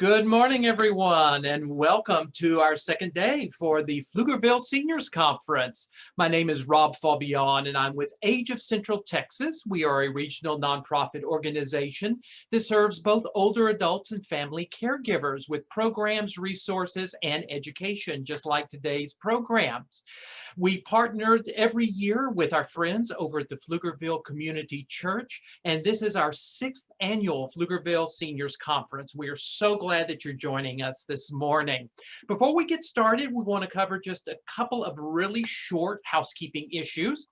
Good morning, everyone, and welcome to our second day for the Pflugerville Seniors Conference. My name is Rob Fabian, and I'm with Age of Central Texas. We are a regional nonprofit organization that serves both older adults and family caregivers with programs, resources, and education, just like today's programs. We partnered every year with our friends over at the Pflugerville Community Church, and this is our 6th annual Pflugerville Seniors Conference. We are so glad that you're joining us this morning. Before we get started, we want to cover just a couple of really short housekeeping issues.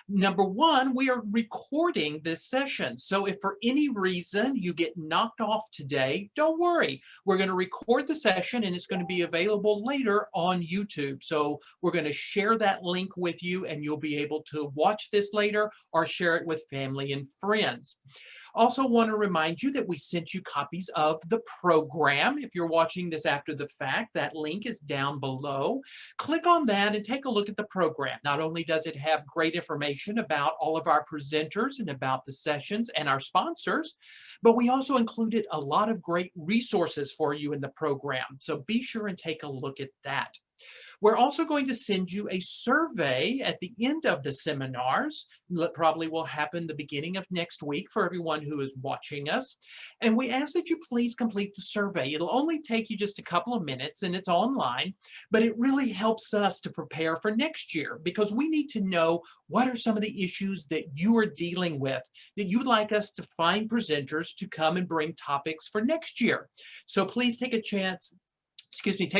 Number one, we are recording this session. So if for any reason you get knocked off today, don't worry. We're going to record the session and it's going to be available later on YouTube. So we're going to share that link with you and you'll be able to watch this later or share it with family and friends. Also want to remind you that we sent you copies of the program. If you're watching this after the fact, that link is down below. Click on that and take a look at the program. Not only does it have great information about all of our presenters and about the sessions and our sponsors, but we also included a lot of great resources for you in the program. So be sure and take a look at that. We're also going to send you a survey at the end of the seminars. That probably will happen the beginning of next week for everyone who is watching us. And we ask that you please complete the survey. It'll only take you just a couple of minutes and it's online, but it really helps us to prepare for next year because we need to know what are some of the issues that you are dealing with that you'd like us to find presenters to come and bring topics for next year. So please take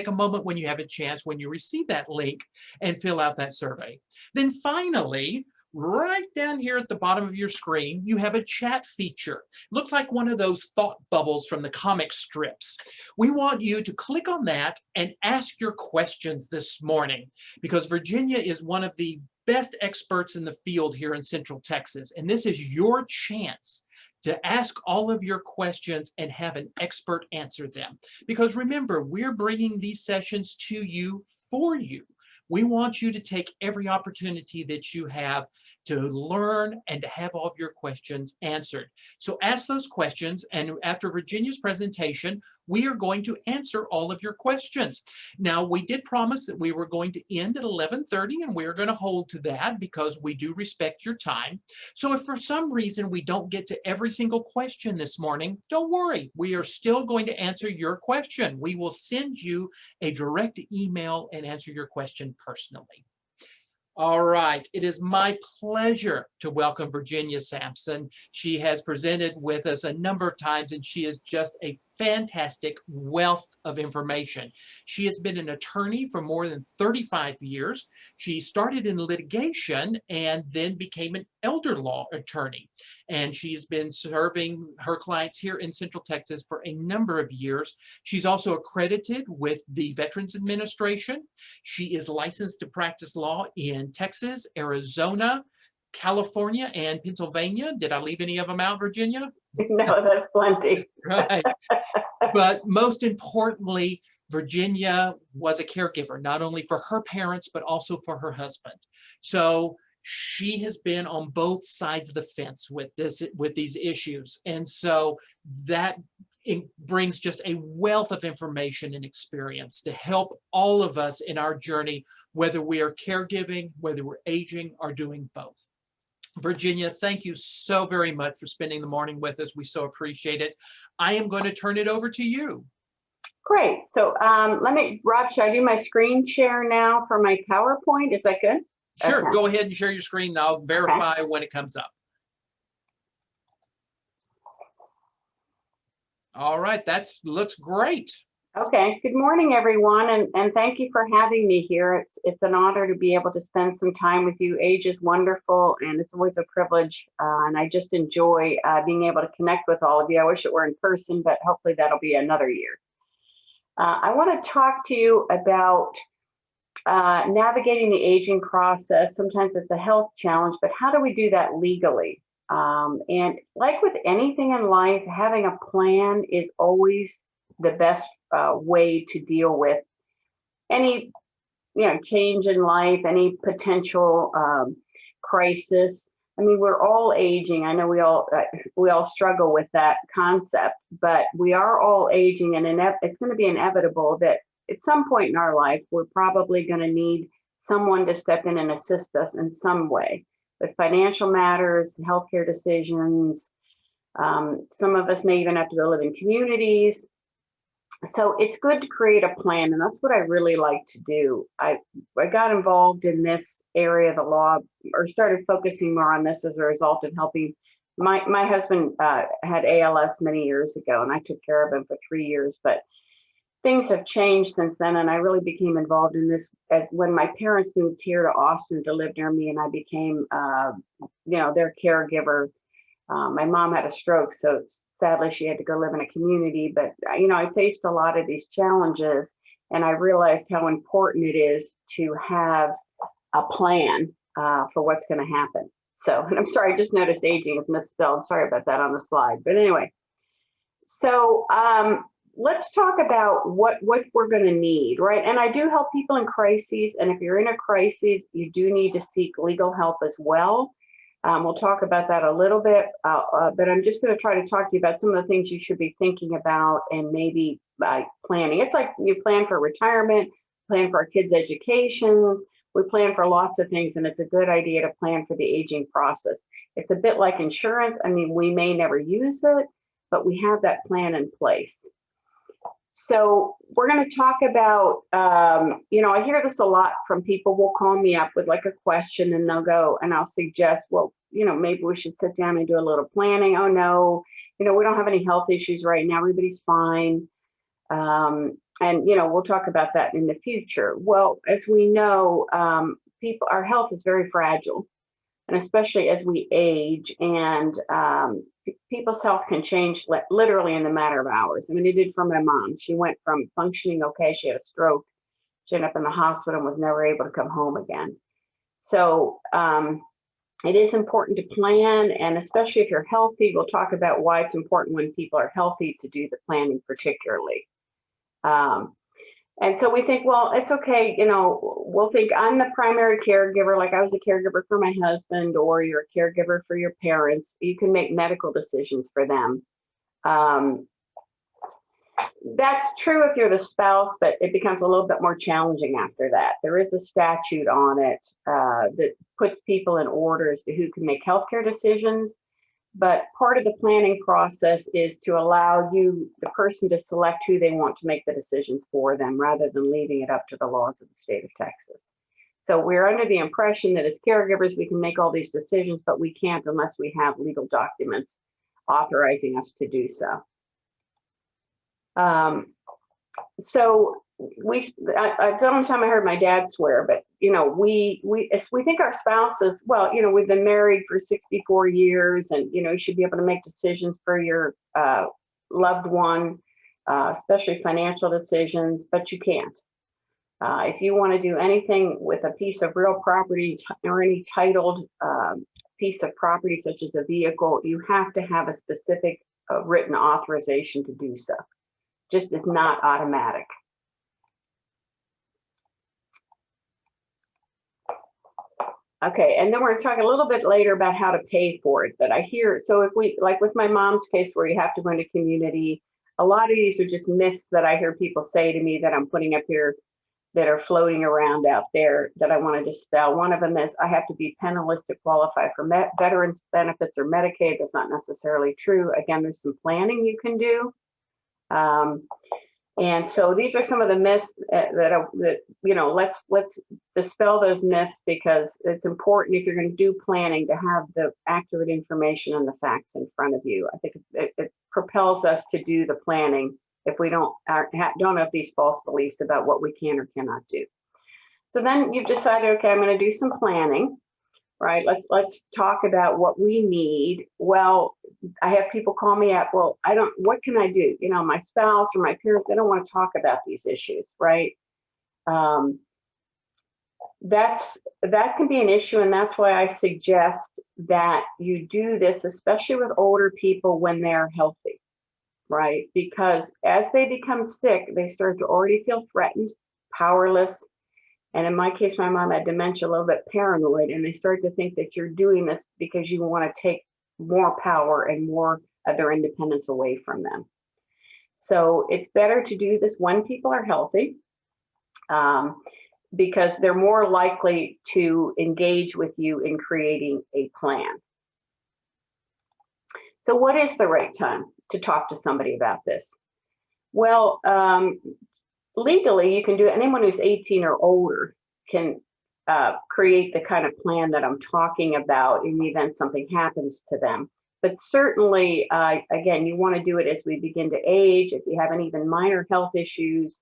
a moment when you have a chance, when you receive that link, and fill out that survey. Then finally, right down here at the bottom of your screen, you have a chat feature. Looks like one of those thought bubbles from the comic strips. We want you to click on that and ask your questions this morning because Virginia is one of the best experts in the field here in Central Texas, and this is your chance to ask all of your questions and have an expert answer them. Because remember, we're bringing these sessions to you for you. We want you to take every opportunity that you have to learn and to have all of your questions answered. So ask those questions, and after Virginia's presentation, we are going to answer all of your questions. Now, we did promise that we were going to end at 11:30, and we're going to hold to that because we do respect your time. So if for some reason we don't get to every single question this morning, don't worry. We are still going to answer your question. We will send you a direct email and answer your question personally. All right, it is my pleasure to welcome Virginia Sampson. She has presented with us a number of times and she is just a fantastic wealth of information. She has been an attorney for more than 35 years. She started in litigation and then became an elder law attorney. And she's been serving her clients here in Central Texas for a number of years. She's also accredited with the Veterans Administration. She is licensed to practice law in Texas, Arizona, California, and Pennsylvania. Did I leave any of them out, Virginia? No, that's plenty. Right. But most importantly, Virginia was a caregiver, not only for her parents, but also for her husband. So she has been on both sides of the fence with these issues. And so that brings just a wealth of information and experience to help all of us in our journey, whether we are caregiving, whether we're aging, or doing both. Virginia, thank you so very much for spending the morning with us. We so appreciate it. I am going to turn it over to you. Great. So Rob, should I do my screen share now for my PowerPoint? Is that good? Sure. Okay. Go ahead and share your screen and I'll verify when it comes up. All right. That looks great. Okay. Good morning, everyone. And thank you for having me here. It's an honor to be able to spend some time with you. Age is wonderful and it's always a privilege. And I just enjoy being able to connect with all of you. I wish it were in person, but hopefully that'll be another year. I want to talk to you about navigating the aging process. Sometimes it's a health challenge, but how do we do that legally? And like with anything in life, having a plan is always the best way to deal with any change in life, any potential crisis. I mean, we're all aging. I know we all struggle with that concept, but we are all aging, and it's going to be inevitable that at some point in our life, we're probably going to need someone to step in and assist us in some way with financial matters, healthcare decisions. Some of us may even have to go live in communities. So it's good to create a plan, and that's what I really like to do. I got involved in this area of the law, or started focusing more on this as a result of helping. My husband had ALS many years ago, and I took care of him for 3 years, but things have changed since then, and I really became involved in this as when my parents moved here to Austin to live near me, and I became, their caregiver. My mom had a stroke, so sadly she had to go live in a community, but I faced a lot of these challenges, and I realized how important it is to have a plan for what's going to happen. So, and I'm sorry, I just noticed aging is misspelled. Sorry about that on the slide. But anyway, so let's talk about what we're going to need, right? And I do help people in crises, and if you're in a crisis, you do need to seek legal help as well. We'll talk about that a little bit, but I'm just going to try to talk to you about some of the things you should be thinking about and maybe planning. It's like you plan for retirement, plan for our kids' educations, we plan for lots of things, and it's a good idea to plan for the aging process. It's a bit like insurance. I mean, we may never use it, but we have that plan in place. So we're going to talk about, I hear this a lot from people will call me up with like a question, and they'll go, and I'll suggest, well, maybe we should sit down and do a little planning. Oh no, we don't have any health issues right now. Everybody's fine. And we'll talk about that in the future. Well, as we know, our health is very fragile, and especially as we age, and people's health can change literally in a matter of hours. I mean, it did for my mom. She went from functioning okay, she had a stroke, she ended up in the hospital and was never able to come home again. So it is important to plan, and especially if you're healthy, we'll talk about why it's important when people are healthy to do the planning particularly. And so we think, well, it's okay, we'll think I'm the primary caregiver, like I was a caregiver for my husband, or you're a caregiver for your parents. You can make medical decisions for them. That's true if you're the spouse, but it becomes a little bit more challenging after that. There is a statute on it that puts people in order as to who can make healthcare decisions. But part of the planning process is to allow the person, to select who they want to make the decisions for them, rather than leaving it up to the laws of the state of Texas. So we're under the impression that as caregivers, we can make all these decisions, but we can't unless we have legal documents authorizing us to do so. So I the only time I heard my dad swear, but we think our spouses, well, we've been married for 64 years, and you should be able to make decisions for your loved one, especially financial decisions, but you can't. If you want to do anything with a piece of real property or any titled piece of property, such as a vehicle, you have to have a specific written authorization to do so. Just is not automatic. Okay, and then we're going to talk a little bit later about how to pay for it. But I hear, so if we, like with my mom's case where you have to go into community, a lot of these are just myths that I hear people say to me that I'm putting up here that are floating around out there that I want to dispel. One of them is I have to be penniless to qualify for veterans benefits or Medicaid. That's not necessarily true. Again, there's some planning you can do. And so these are some of the myths let's dispel those myths, because it's important if you're going to do planning to have the accurate information and the facts in front of you. I think it propels us to do the planning if we don't have these false beliefs about what we can or cannot do. So then you've decided, okay, I'm going to do some planning, right? Let's talk about what we need. Well, I have people call me up, well, what can I do? My spouse or my parents, they don't want to talk about these issues, right? That can be an issue, and that's why I suggest that you do this, especially with older people when they're healthy, right? Because as they become sick, they start to already feel threatened, powerless, And in my case, my mom had dementia, a little bit paranoid, and they start to think that you're doing this because you want to take more power and more of their independence away from them. So it's better to do this when people are healthy, because they're more likely to engage with you in creating a plan. So what is the right time to talk to somebody about this? Well, legally, you can do it. Anyone who's 18 or older can create the kind of plan that I'm talking about in the event something happens to them. But certainly, again, you want to do it as we begin to age. If you have any even minor health issues,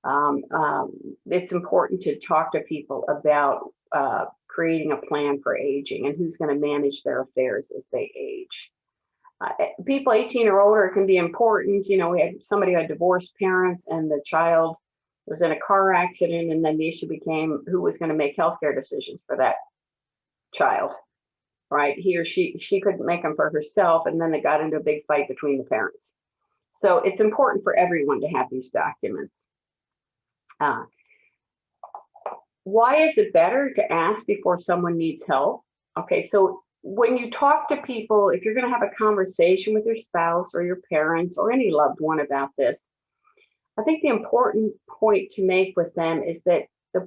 it's important to talk to people about creating a plan for aging and who's going to manage their affairs as they age. People 18 or older can be important. You know, we had somebody who had divorced parents and the child was in a car accident, and then the issue became who was going to make healthcare decisions for that child, right? He or she couldn't make them for herself, and then they got into a big fight between the parents. So it's important for everyone to have these documents. Why is it better to ask before someone needs help? Okay, so when you talk to people, if you're going to have a conversation with your spouse or your parents or any loved one about this, I think the important point to make with them is that the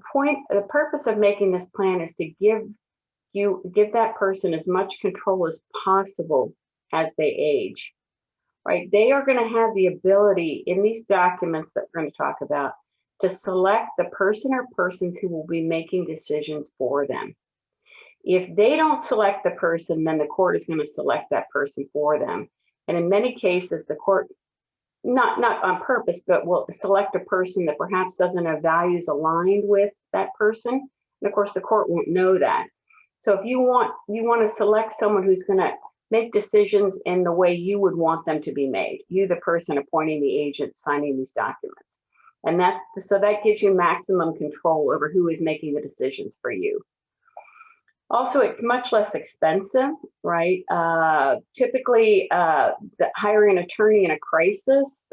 purpose of making this plan is to give that person as much control as possible as they age, right? They are going to have the ability in these documents that we're going to talk about to select the person or persons who will be making decisions for them. If they don't select the person, then the court is going to select that person for them. And in many cases, the court, not on purpose, but will select a person that perhaps doesn't have values aligned with that person. And of course, the court won't know that. So if you want to select someone who's going to make decisions in the way you would want them to be made, you, the person appointing the agent, signing these documents. And that gives you maximum control over who is making the decisions for you. Also, it's much less expensive, right? Typically, hiring an attorney in a crisis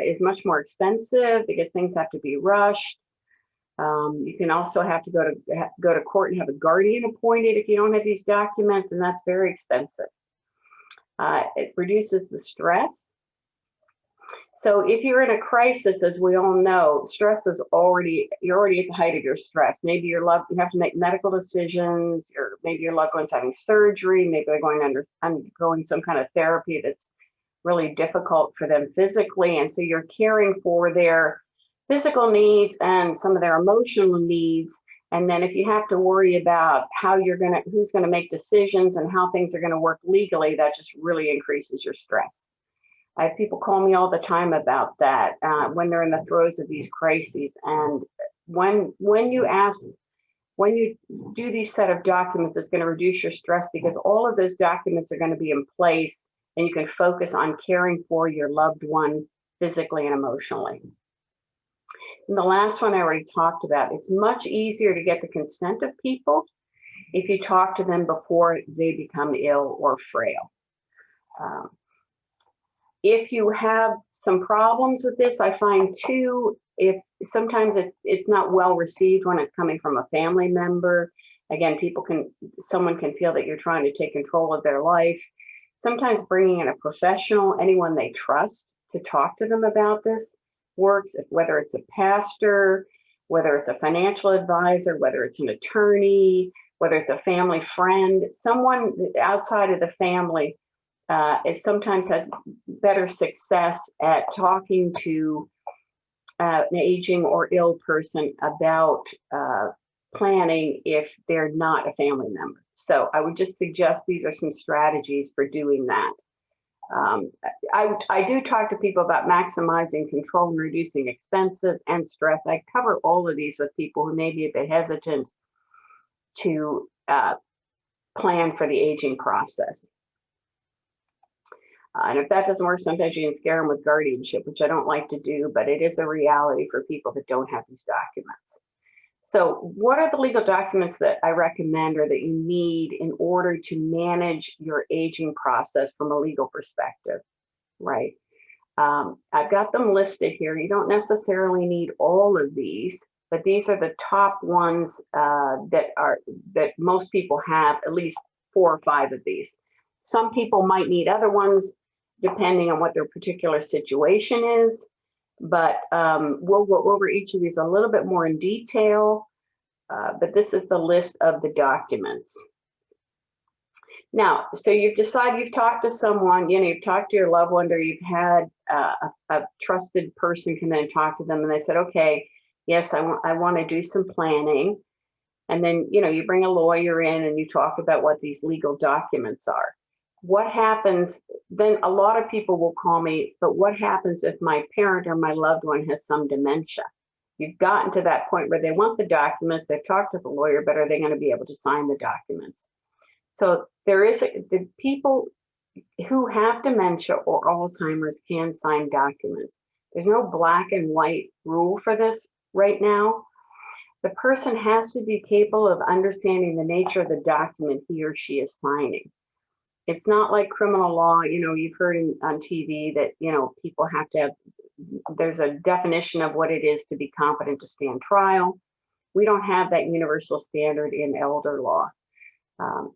is much more expensive because things have to be rushed. You can also have to go to court and have a guardian appointed if you don't have these documents, and that's very expensive. It reduces the stress. So if you're in a crisis, as we all know, stress is you're already at the height of your stress. Maybe you have to make medical decisions, or maybe your loved one's having surgery, maybe they're undergoing some kind of therapy that's really difficult for them physically. And so you're caring for their physical needs and some of their emotional needs. And then if you have to worry about who's gonna make decisions and how things are gonna work legally, that just really increases your stress. I have people call me all the time about that when they're in the throes of these crises. And when you do these set of documents, it's going to reduce your stress because all of those documents are going to be in place and you can focus on caring for your loved one physically and emotionally. And the last one I already talked about, it's much easier to get the consent of people if you talk to them before they become ill or frail. If you have some problems with this, I find too, if sometimes it's not well received when it's coming from a family member. Again, someone can feel that you're trying to take control of their life. Sometimes bringing in a professional, anyone they trust, to talk to them about this works, whether it's a pastor, whether it's a financial advisor, whether it's an attorney, whether it's a family friend, someone outside of the family sometimes has better success at talking to an aging or ill person about planning if they're not a family member. So I would just suggest these are some strategies for doing that. I do talk to people about maximizing control and reducing expenses and stress. I cover all of these with people who may be a bit hesitant to plan for the aging process. And if that doesn't work, sometimes you can scare them with guardianship, which I don't like to do, but it is a reality for people that don't have these documents. So what are the legal documents that I recommend or that you need in order to manage your aging process from a legal perspective, right? I've got them listed here. You don't necessarily need all of these, but these are the top ones that most people have at least 4 or 5 of these. Some people might need other ones depending on what their particular situation is, but we'll go over each of these a little bit more in detail, but this is the list of the documents. Now, so you've decided, you've talked to someone, you've talked to your loved one, or you've had a trusted person come in and talk to them, and they said, okay, yes, I want to do some planning. And then, you bring a lawyer in and you talk about what these legal documents are. What happens, then a lot of people will call me, but what happens if my parent or my loved one has some dementia? You've gotten to that point where they want the documents, they've talked to the lawyer, but are they going to be able to sign the documents? So the people who have dementia or Alzheimer's can sign documents. There's no black and white rule for this right now. The person has to be capable of understanding the nature of the document he or she is signing. It's not like criminal law, you've heard on TV that, people have to have, there's a definition of what it is to be competent to stand trial. We don't have that universal standard in elder law.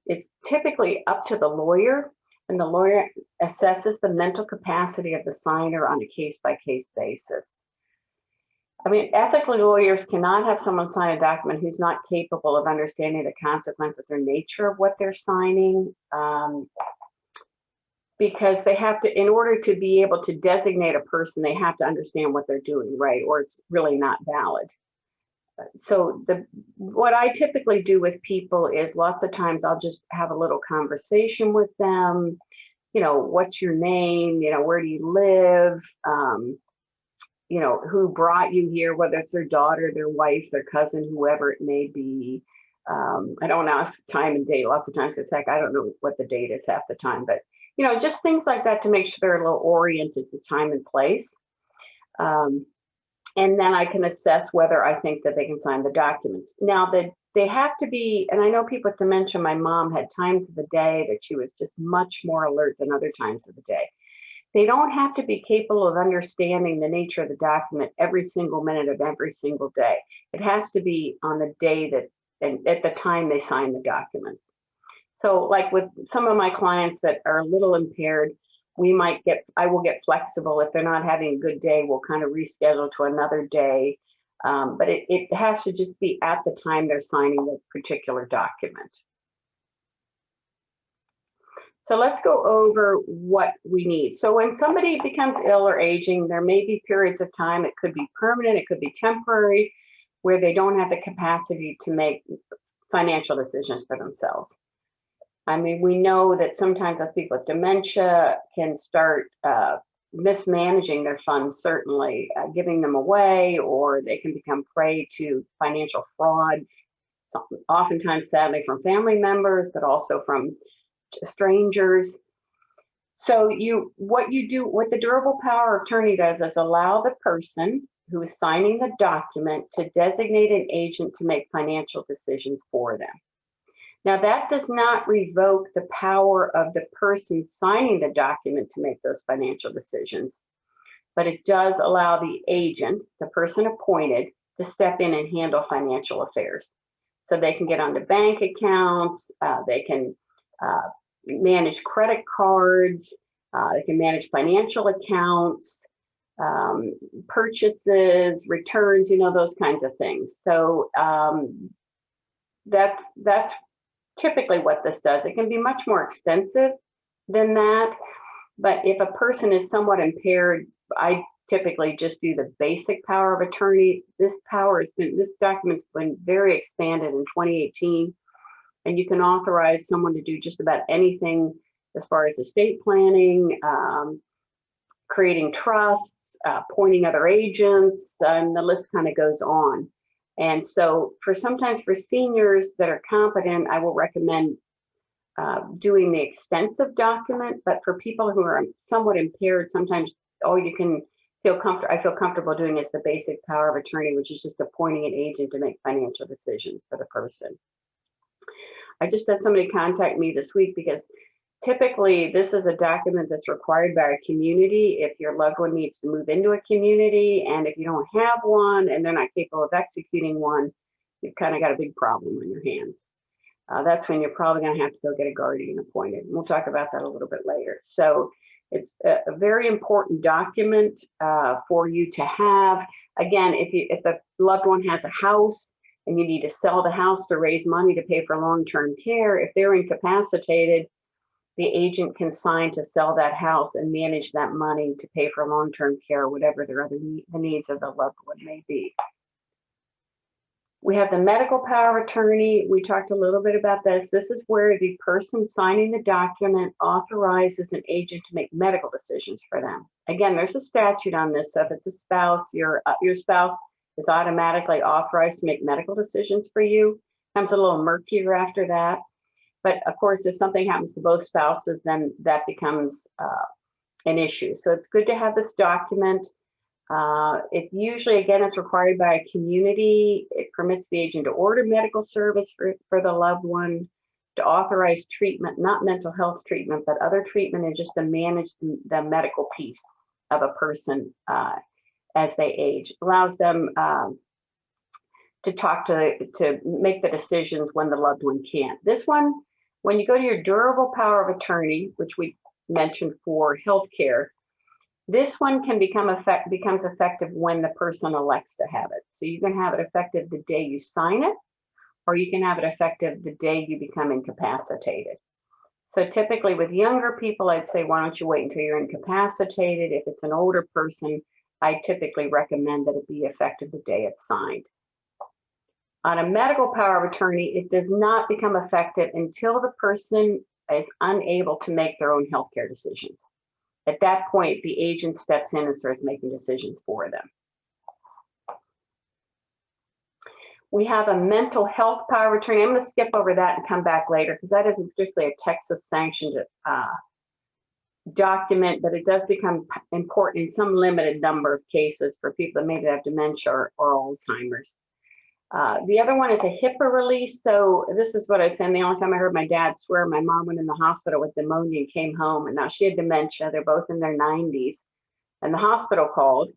It's typically up to the lawyer, and the lawyer assesses the mental capacity of the signer on a case-by-case basis. I mean, ethically, lawyers cannot have someone sign a document who's not capable of understanding the consequences or nature of what they're signing, because they have to, in order to be able to designate a person, they have to understand what they're doing, right? Or it's really not valid. So what I typically do with people is lots of times I'll just have a little conversation with them. What's your name? Where do you live? Who brought you here, whether it's their daughter, their wife, their cousin, whoever it may be. I don't ask time and date lots of times because heck, I don't know what the date is half the time, but just things like that to make sure they're a little oriented to time and place. And then I can assess whether I think that they can sign the documents. Now that they have to be, and I know people with dementia, my mom had times of the day that she was just much more alert than other times of the day. They don't have to be capable of understanding the nature of the document every single minute of every single day. It has to be on the day that, and at the time they sign the documents. So like with some of my clients that are a little impaired, I will get flexible. If they're not having a good day, we'll kind of reschedule to another day. But it has to just be at the time they're signing the particular document. So let's go over what we need. So when somebody becomes ill or aging, there may be periods of time, it could be permanent, it could be temporary, where they don't have the capacity to make financial decisions for themselves. I mean, we know that sometimes people with dementia can start mismanaging their funds, certainly giving them away, or they can become prey to financial fraud, oftentimes sadly from family members, but also from strangers. So what the durable power of attorney does is allow the person who is signing the document to designate an agent to make financial decisions for them. Now, that does not revoke the power of the person signing the document to make those financial decisions, but it does allow the agent, the person appointed, to step in and handle financial affairs. So they can get onto bank accounts, they can manage credit cards, they can manage financial accounts, purchases, returns, those kinds of things. So that's typically what this does. It can be much more extensive than that, but if a person is somewhat impaired, I typically just do the basic power of attorney. This document's been very expanded in 2018, and you can authorize someone to do just about anything as far as estate planning, creating trusts, appointing other agents, and the list kind of goes on. And so sometimes for seniors that are competent, I will recommend doing the extensive document, but for people who are somewhat impaired, sometimes all you can I feel comfortable doing is the basic power of attorney, which is just appointing an agent to make financial decisions for the person. I just had somebody contact me this week because Typically, this is a document that's required by a community if your loved one needs to move into a community, and if you don't have one and they're not capable of executing one, you've kind of got a big problem on your hands. That's when you're probably going to have to go get a guardian appointed. We'll talk about that a little bit later. So it's a very important document for you to have. Again, if the loved one has a house and you need to sell the house to raise money to pay for long-term care, if they're incapacitated, the agent can sign to sell that house and manage that money to pay for long-term care, whatever the needs of the loved one may be. We have the medical power of attorney. We talked a little bit about this. This is where the person signing the document authorizes an agent to make medical decisions for them. Again, there's a statute on this. So if it's a spouse, your spouse is automatically authorized to make medical decisions for you. Comes a little murkier after that. But of course, if something happens to both spouses, then that becomes an issue. So it's good to have this document. It usually, again, is required by a community. It permits the agent to order medical service for the loved one, to authorize treatment, not mental health treatment, but other treatment, and just to manage the medical piece of a person as they age. Allows them to talk to make the decisions when the loved one can't. This one, when you go to your durable power of attorney, which we mentioned for healthcare, this one can becomes effective when the person elects to have it. So you can have it effective the day you sign it, or you can have it effective the day you become incapacitated. So typically with younger people, I'd say, why don't you wait until you're incapacitated? If it's an older person, I typically recommend that it be effective the day it's signed. On a medical power of attorney, it does not become effective until the person is unable to make their own healthcare decisions. At that point, the agent steps in and starts making decisions for them. We have a mental health power of attorney. I'm going to skip over that and come back later because that isn't particularly a Texas sanctioned document, but it does become important in some limited number of cases for people that maybe have dementia or Alzheimer's. The other one is a HIPAA release. So this is what I said. The only time I heard my dad swear, my mom went in the hospital with pneumonia and came home, and now she had dementia. They're both in their 90s, and the hospital called,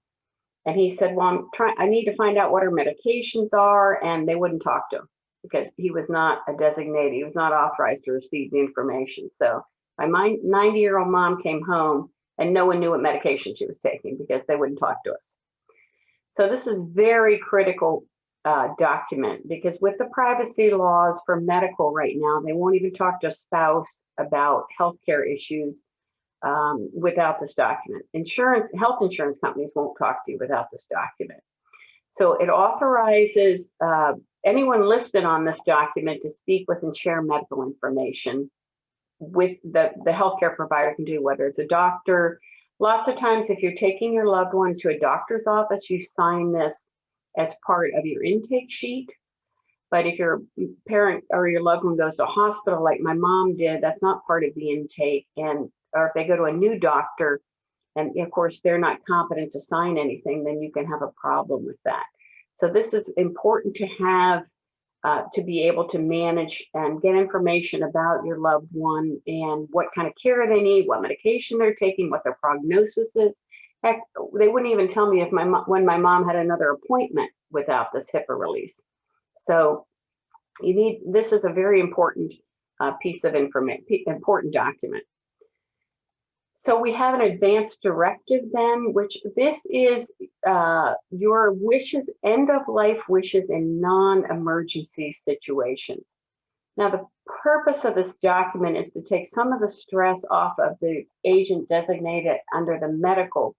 and he said, well, I need to find out what her medications are, and they wouldn't talk to him because he was not a designated. He was not authorized to receive the information. So my 90-year-old mom came home, and no one knew what medication she was taking because they wouldn't talk to us. So this is very critical document, because with the privacy laws for medical right now, they won't even talk to a spouse about healthcare issues without this document. Health insurance companies won't talk to you without this document. So it authorizes anyone listed on this document to speak with and share medical information with the healthcare provider can do, whether it's a doctor. Lots of times, if you're taking your loved one to a doctor's office, you sign this as part of your intake sheet. But if your parent or your loved one goes to a hospital like my mom did, that's not part of the intake. Or if they go to a new doctor and of course they're not competent to sign anything, then you can have a problem with that. So this is important to have to be able to manage and get information about your loved one and what kind of care they need, what medication they're taking, what their prognosis is. Heck, they wouldn't even tell me when my mom had another appointment without this HIPAA release. So this is a very important piece of information, important document. So we have an advanced directive then, which this is your wishes, end of life wishes in non-emergency situations. Now, the purpose of this document is to take some of the stress off of the agent designated under the medical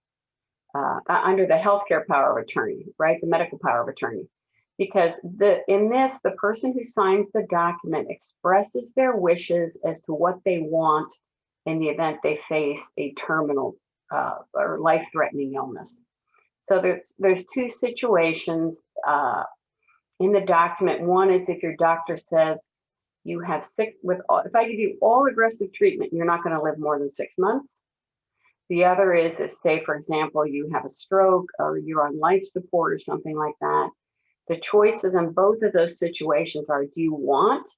under the healthcare power of attorney, right? The medical power of attorney. Because in this, the person who signs the document expresses their wishes as to what they want in the event they face a terminal or life-threatening illness. So there's two situations in the document. One is if your doctor says you have if I give you all aggressive treatment, you're not going to live more than 6 months. The other is if, say, for example, you have a stroke or you're on life support or something like that. The choices in both of those situations are, do you want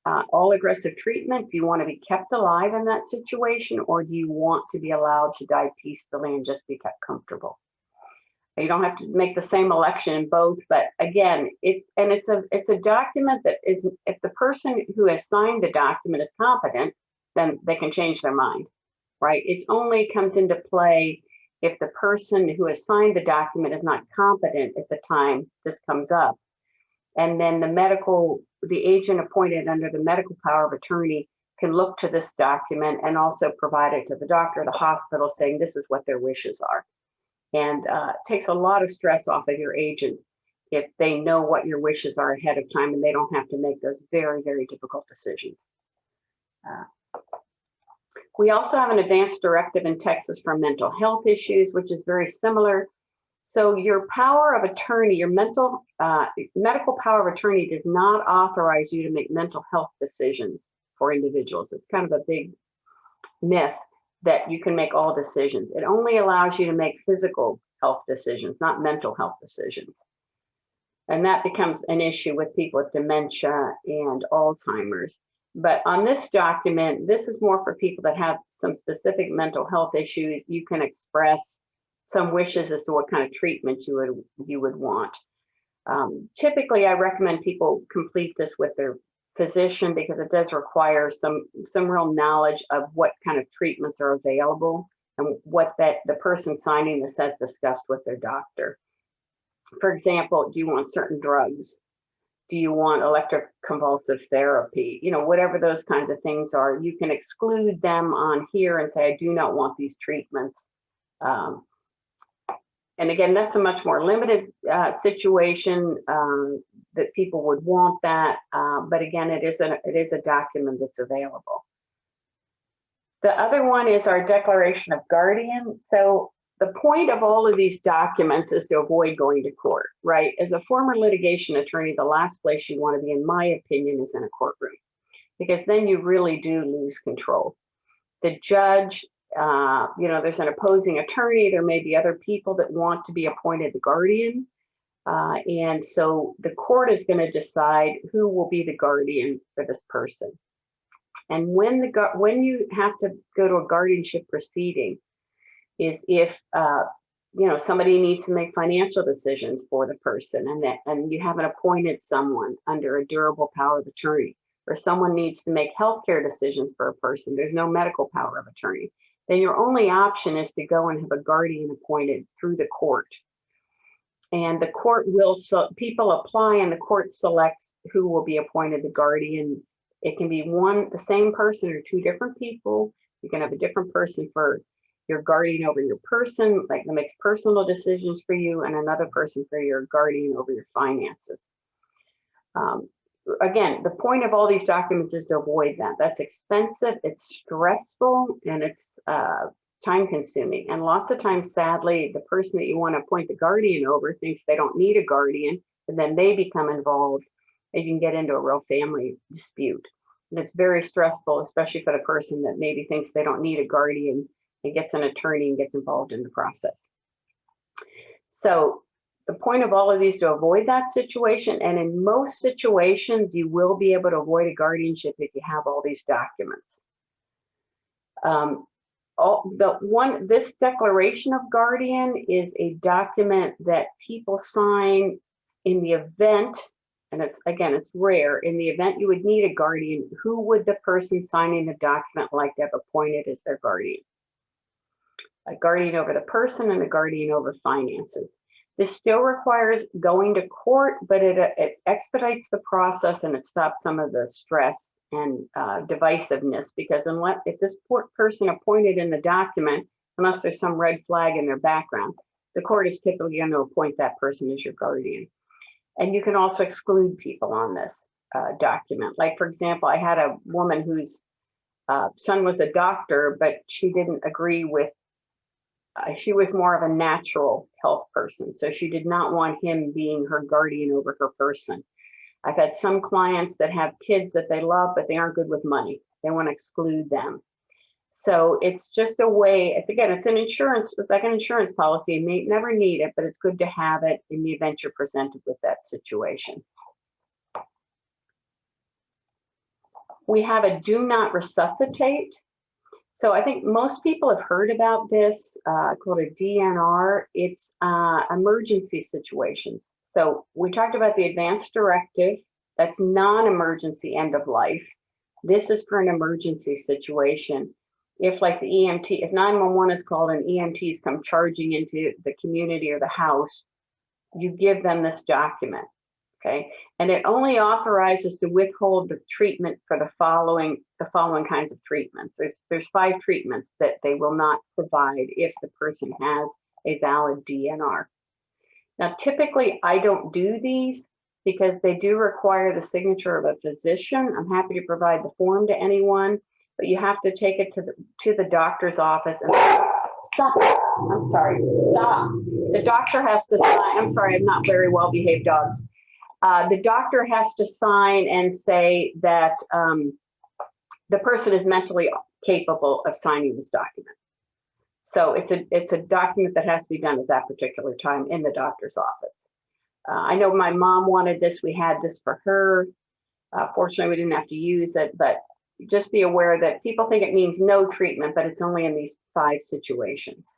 all aggressive treatment? Do you want to be kept alive in that situation, or do you want to be allowed to die peacefully and just be kept comfortable? You don't have to make the same election in both, but again, it's a document that is, if the person who has signed the document is competent, then they can change their mind, right? It only comes into play if the person who has signed the document is not competent at the time this comes up. And then the agent appointed under the medical power of attorney can look to this document and also provide it to the doctor or the hospital saying this is what their wishes are. And it takes a lot of stress off of your agent if they know what your wishes are ahead of time and they don't have to make those very, very difficult decisions. We also have an advanced directive in Texas for mental health issues, which is very similar. So your power of attorney, your medical power of attorney does not authorize you to make mental health decisions for individuals. It's kind of a big myth that you can make all decisions. It only allows you to make physical health decisions, not mental health decisions. And that becomes an issue with people with dementia and Alzheimer's. But on this document, this is more for people that have some specific mental health issues. You can express some wishes as to what kind of treatment you would want. Typically, I recommend people complete this with their physician because it does require some real knowledge of what kind of treatments are available and what the person signing this has discussed with their doctor. For example, do you want certain drugs? Do you want electroconvulsive therapy? You know, whatever those kinds of things are, you can exclude them on here and say, I do not want these treatments. And again, that's a much more limited situation that people would want that. But again, it is a document that's available. The other one is our declaration of guardian. So the point of all of these documents is to avoid going to court, right? As a former litigation attorney, the last place you want to be, in my opinion, is in a courtroom, because then you really do lose control. The judge, there's an opposing attorney, there may be other people that want to be appointed the guardian. And so the court is going to decide who will be the guardian for this person. And when you have to go to a guardianship proceeding is if somebody needs to make financial decisions for the person, and you haven't appointed someone under a durable power of attorney, or someone needs to make healthcare decisions for a person, there's no medical power of attorney, then your only option is to go and have a guardian appointed through the court. And the court people apply and the court selects who will be appointed the guardian. It can be the same person or two different people. You can have a different person for your guardian over your person, like that makes personal decisions for you, and another person for your guardian over your finances. Again, the point of all these documents is to avoid that. That's expensive, it's stressful, and it's time consuming. And lots of times, sadly, the person that you want to appoint the guardian over thinks they don't need a guardian, and then they become involved. And you can get into a real family dispute. And it's very stressful, especially for the person that maybe thinks they don't need a guardian and gets an attorney and gets involved in the process. So the point of all of these is to avoid that situation. And in most situations, you will be able to avoid a guardianship if you have all these documents. This declaration of guardian is a document that people sign in the event, and it's rare, in the event you would need a guardian, who would the person signing the document like to have appointed as their guardian? A guardian over the person and a guardian over finances. This still requires going to court, but it expedites the process and it stops some of the stress and divisiveness, because if this person appointed in the document, unless there's some red flag in their background, the court is typically going to appoint that person as your guardian. And you can also exclude people on this document. Like, for example, I had a woman whose son was a doctor, but she didn't agree with, she was more of a natural health person. So she did not want him being her guardian over her person. I've had some clients that have kids that they love, but they aren't good with money. They want to exclude them. So it's just a way, it's an insurance, it's like an insurance policy. You may never need it, but it's good to have it in the event you're presented with that situation. We have a do not resuscitate. So I think most people have heard about this, called a DNR. It's emergency situations. So we talked about the advanced directive. That's non-emergency end of life. This is for an emergency situation. If like the EMT, if 911 is called and EMTs come charging into the community or the house, you give them this document, okay? And it only authorizes to withhold the treatment for the following kinds of treatments. There's 5 treatments that they will not provide if the person has a valid DNR. Now, typically I don't do these because they do require the signature of a physician. I'm happy to provide the form to anyone, but you have to take it to the doctor's office and stop. I'm sorry, stop. The doctor has to sign. I'm sorry, I'm not very well behaved dogs. The doctor has to sign and say that the person is mentally capable of signing this document. So it's a document that has to be done at that particular time in the doctor's office. I know my mom wanted this. We had this for her. Fortunately, we didn't have to use it, but just be aware that people think it means no treatment, but it's only in these 5 situations.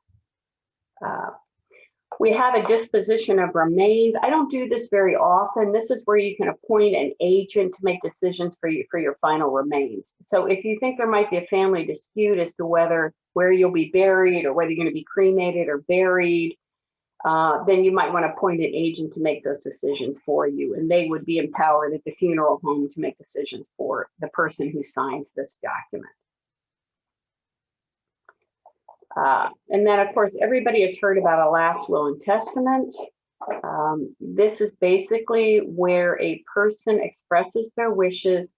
We have a disposition of remains. I don't do this very often. This is where you can appoint an agent to make decisions for your final remains. So if you think there might be a family dispute as to where you'll be buried or whether you're going to be cremated or buried, then you might want to appoint an agent to make those decisions for you. And they would be empowered at the funeral home to make decisions for the person who signs this document. And then, of course, everybody has heard about a last will and testament. This is basically where a person expresses their wishes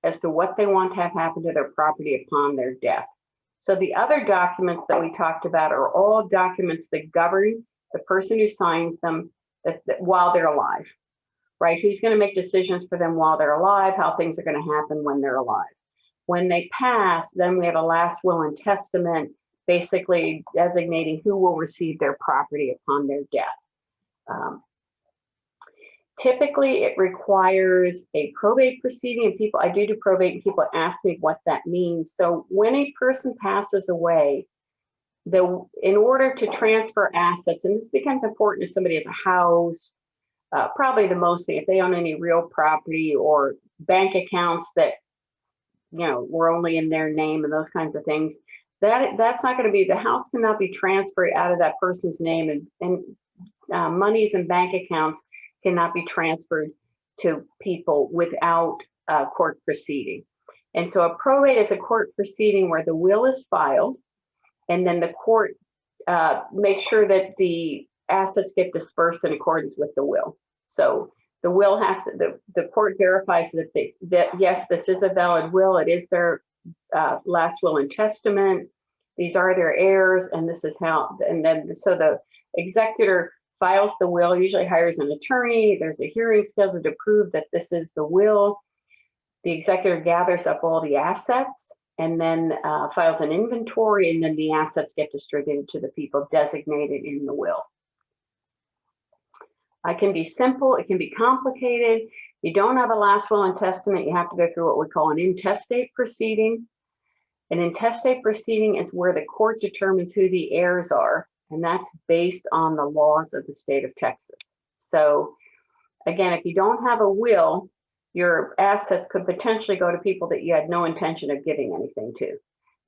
as to what they want to have happen to their property upon their death. So the other documents that we talked about are all documents that govern the person who signs them that while they're alive, right? Who's going to make decisions for them while they're alive, how things are going to happen when they're alive. When they pass, then we have a last will and testament, basically designating who will receive their property upon their death. Typically, it requires a probate proceeding, and I do probate, and people ask me what that means. So when a person passes away, in order to transfer assets, and this becomes important if somebody has a house, probably the most thing, if they own any real property or bank accounts that were only in their name and those kinds of things, that's not going to be, the house cannot be transferred out of that person's name, and monies and bank accounts cannot be transferred to people without a court proceeding. And so a probate is a court proceeding where the will is filed, and then the court makes sure that the assets get dispersed in accordance with the will. So the will has to, the court verifies that yes, this is a valid will. It is their last will and testament. These are their heirs, and this is how. And then so the executor files the will, usually hires an attorney. There's a hearing scheduled to prove that this is the will. The executor gathers up all the assets and then files an inventory, and then the assets get distributed to the people designated in the will. It can be simple, it can be complicated. You don't have a last will and testament, you have to go through what we call an intestate proceeding. An intestate proceeding is where the court determines who the heirs are, and that's based on the laws of the state of Texas. So again, if you don't have a will, your assets could potentially go to people that you had no intention of giving anything to.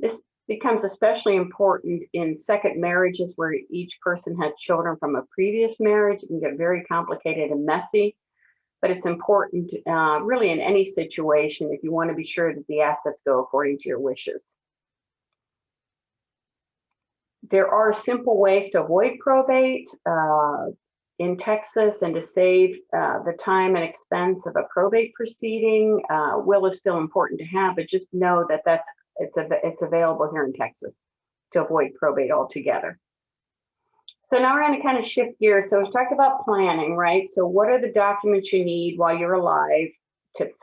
This becomes especially important in second marriages where each person had children from a previous marriage. It can get very complicated and messy, but it's important really in any situation if you want to be sure that the assets go according to your wishes. There are simple ways to avoid probate in Texas and to save the time and expense of a probate proceeding. Will is still important to have, but just know that it's available here in Texas to avoid probate altogether. So now we're going to kind of shift gears. So we've talked about planning, right? So what are the documents you need while you're alive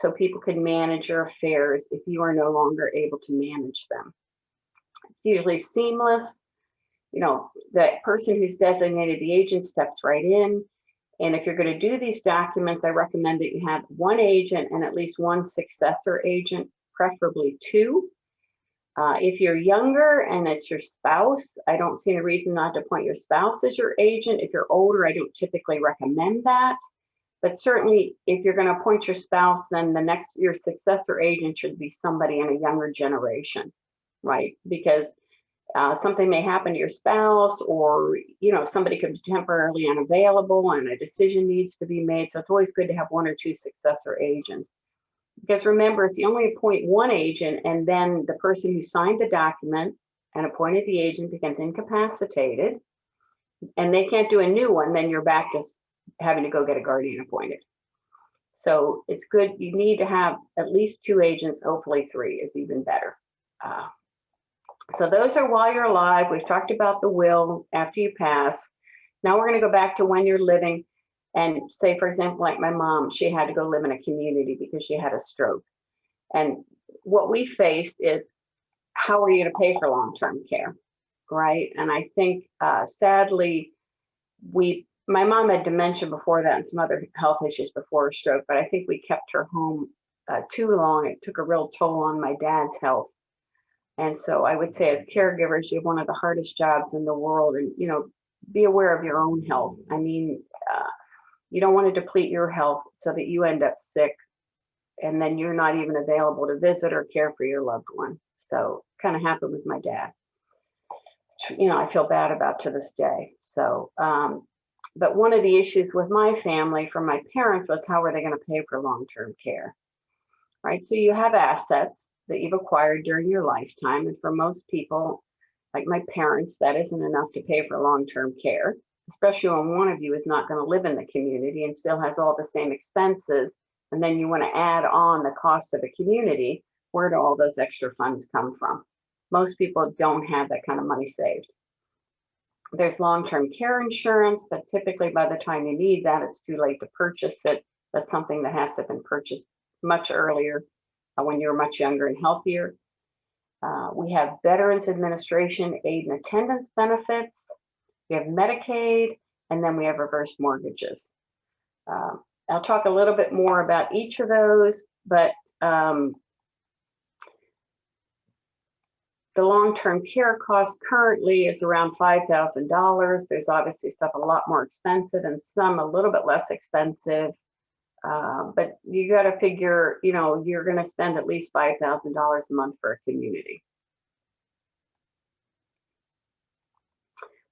so people can manage your affairs if you are no longer able to manage them? It's usually seamless. That person who's designated the agent steps right in. And if you're going to do these documents, I recommend that you have one agent and at least one successor agent preferably 2. If you're younger and it's your spouse, I don't see any reason not to appoint your spouse as your agent. If you're older, I don't typically recommend that. But certainly, if you're going to appoint your spouse, then your successor agent should be somebody in a younger generation, right? Because something may happen to your spouse, or somebody could be temporarily unavailable and a decision needs to be made. So it's always good to have 1 or 2 successor agents. Because remember, if you only appoint 1 agent and then the person who signed the document and appointed the agent becomes incapacitated and they can't do a new one, then you're back to having to go get a guardian appointed. So it's good. You need to have at least 2 agents, hopefully 3 is even better. So those are while you're alive. We've talked about the will after you pass. Now we're going to go back to when you're living. And say, for example, like my mom, she had to go live in a community because she had a stroke. And what we faced is, how are you to pay for long-term care, right? And I think, sadly, my mom had dementia before that and some other health issues before her stroke, but I think we kept her home too long. It took a real toll on my dad's health. And so I would say, as caregivers, you have one of the hardest jobs in the world, and, be aware of your own health. I mean, you don't want to deplete your health so that you end up sick and then you're not even available to visit or care for your loved one. So kind of happened with my dad. I feel bad about to this day. So, but one of the issues with my family from my parents was, how are they going to pay for long-term care, right? So you have assets that you've acquired during your lifetime. And for most people, like my parents, that isn't enough to pay for long-term care, especially when one of you is not going to live in the community and still has all the same expenses. And then you want to add on the cost of the community. Where do all those extra funds come from? Most people don't have that kind of money saved. There's long-term care insurance, but typically by the time you need that, it's too late to purchase it. That's something that has to have been purchased much earlier, when you're much younger and healthier. We have Veterans Administration aid and attendance benefits. We have Medicaid, and then we have reverse mortgages. I'll talk a little bit more about each of those, but the long-term care cost currently is around $5,000. There's obviously stuff a lot more expensive and some a little bit less expensive. But you got to figure, you're going to spend at least $5,000 a month for a community.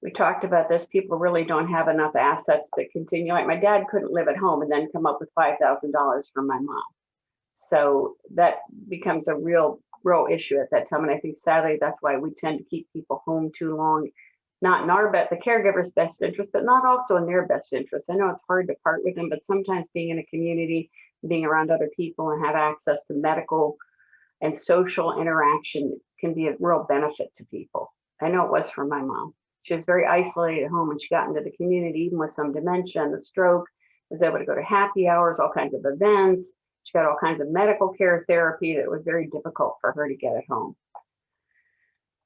We talked about this. People really don't have enough assets to continue. Like my dad couldn't live at home and then come up with $5,000 from my mom. So that becomes a real issue at that time. And I think sadly, that's why we tend to keep people home too long. Not in the caregiver's best interest, but not also in their best interest. I know it's hard to part with them, but sometimes being in a community, being around other people and have access to medical and social interaction can be a real benefit to people. I know it was for my mom. She was very isolated at home when she got into the community, even with some dementia and the stroke, was able to go to happy hours, all kinds of events. She got all kinds of medical care therapy that was very difficult for her to get at home.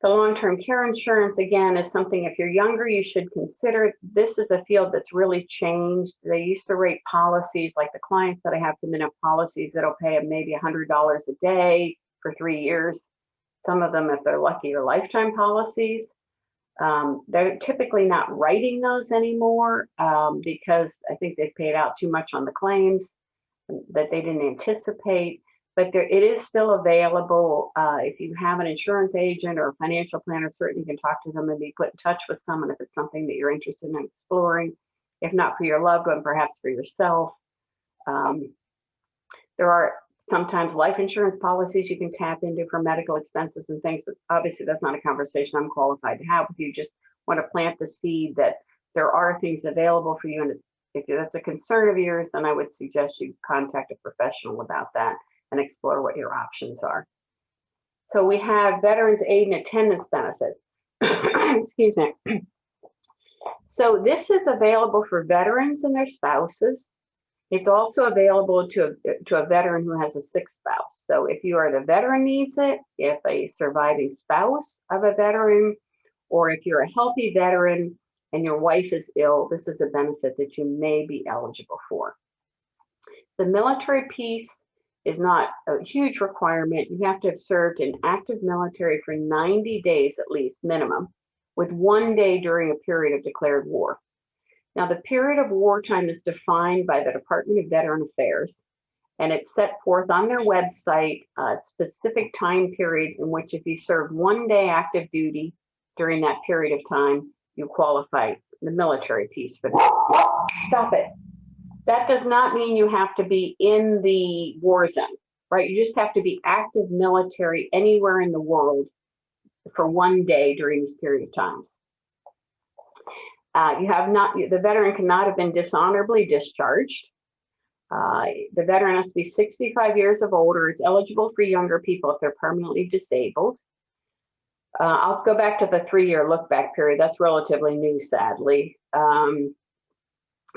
The long-term care insurance, again, is something, if you're younger, you should consider. This is a field that's really changed. They used to rate policies, like the clients that I have come in have policies that'll pay them maybe $100 a day for 3 years. Some of them, if they're lucky, are lifetime policies. They're typically not writing those anymore because I think they've paid out too much on the claims that they didn't anticipate. But it is still available. If you have an insurance agent or a financial planner, certainly you can talk to them and be put in touch with someone if it's something that you're interested in exploring. If not for your loved one, perhaps for yourself. There are sometimes life insurance policies you can tap into for medical expenses and things, but obviously that's not a conversation I'm qualified to have with you. Just want to plant the seed that there are things available for you. And if that's a concern of yours, then I would suggest you contact a professional about that and explore what your options are. So we have Veterans Aid and Attendance Benefits. Excuse me. So this is available for veterans and their spouses. It's also available to a veteran who has a sick spouse. So if you are the veteran needs it, if a surviving spouse of a veteran, or if you're a healthy veteran and your wife is ill, this is a benefit that you may be eligible for. The military piece is not a huge requirement. You have to have served in active military for 90 days at least, minimum, with 1 day during a period of declared war. Now, the period of wartime is defined by the Department of Veteran Affairs, and it's set forth on their website specific time periods in which if you served 1 day active duty during that period of time, you qualify the military piece for that. Stop it. That does not mean you have to be in the war zone, right? You just have to be active military anywhere in the world for 1 day during this period of times. The veteran cannot have been dishonorably discharged. The veteran has to be 65 years of old, or it's eligible for younger people if they're permanently disabled. I'll go back to the 3-year look back period. That's relatively new, sadly.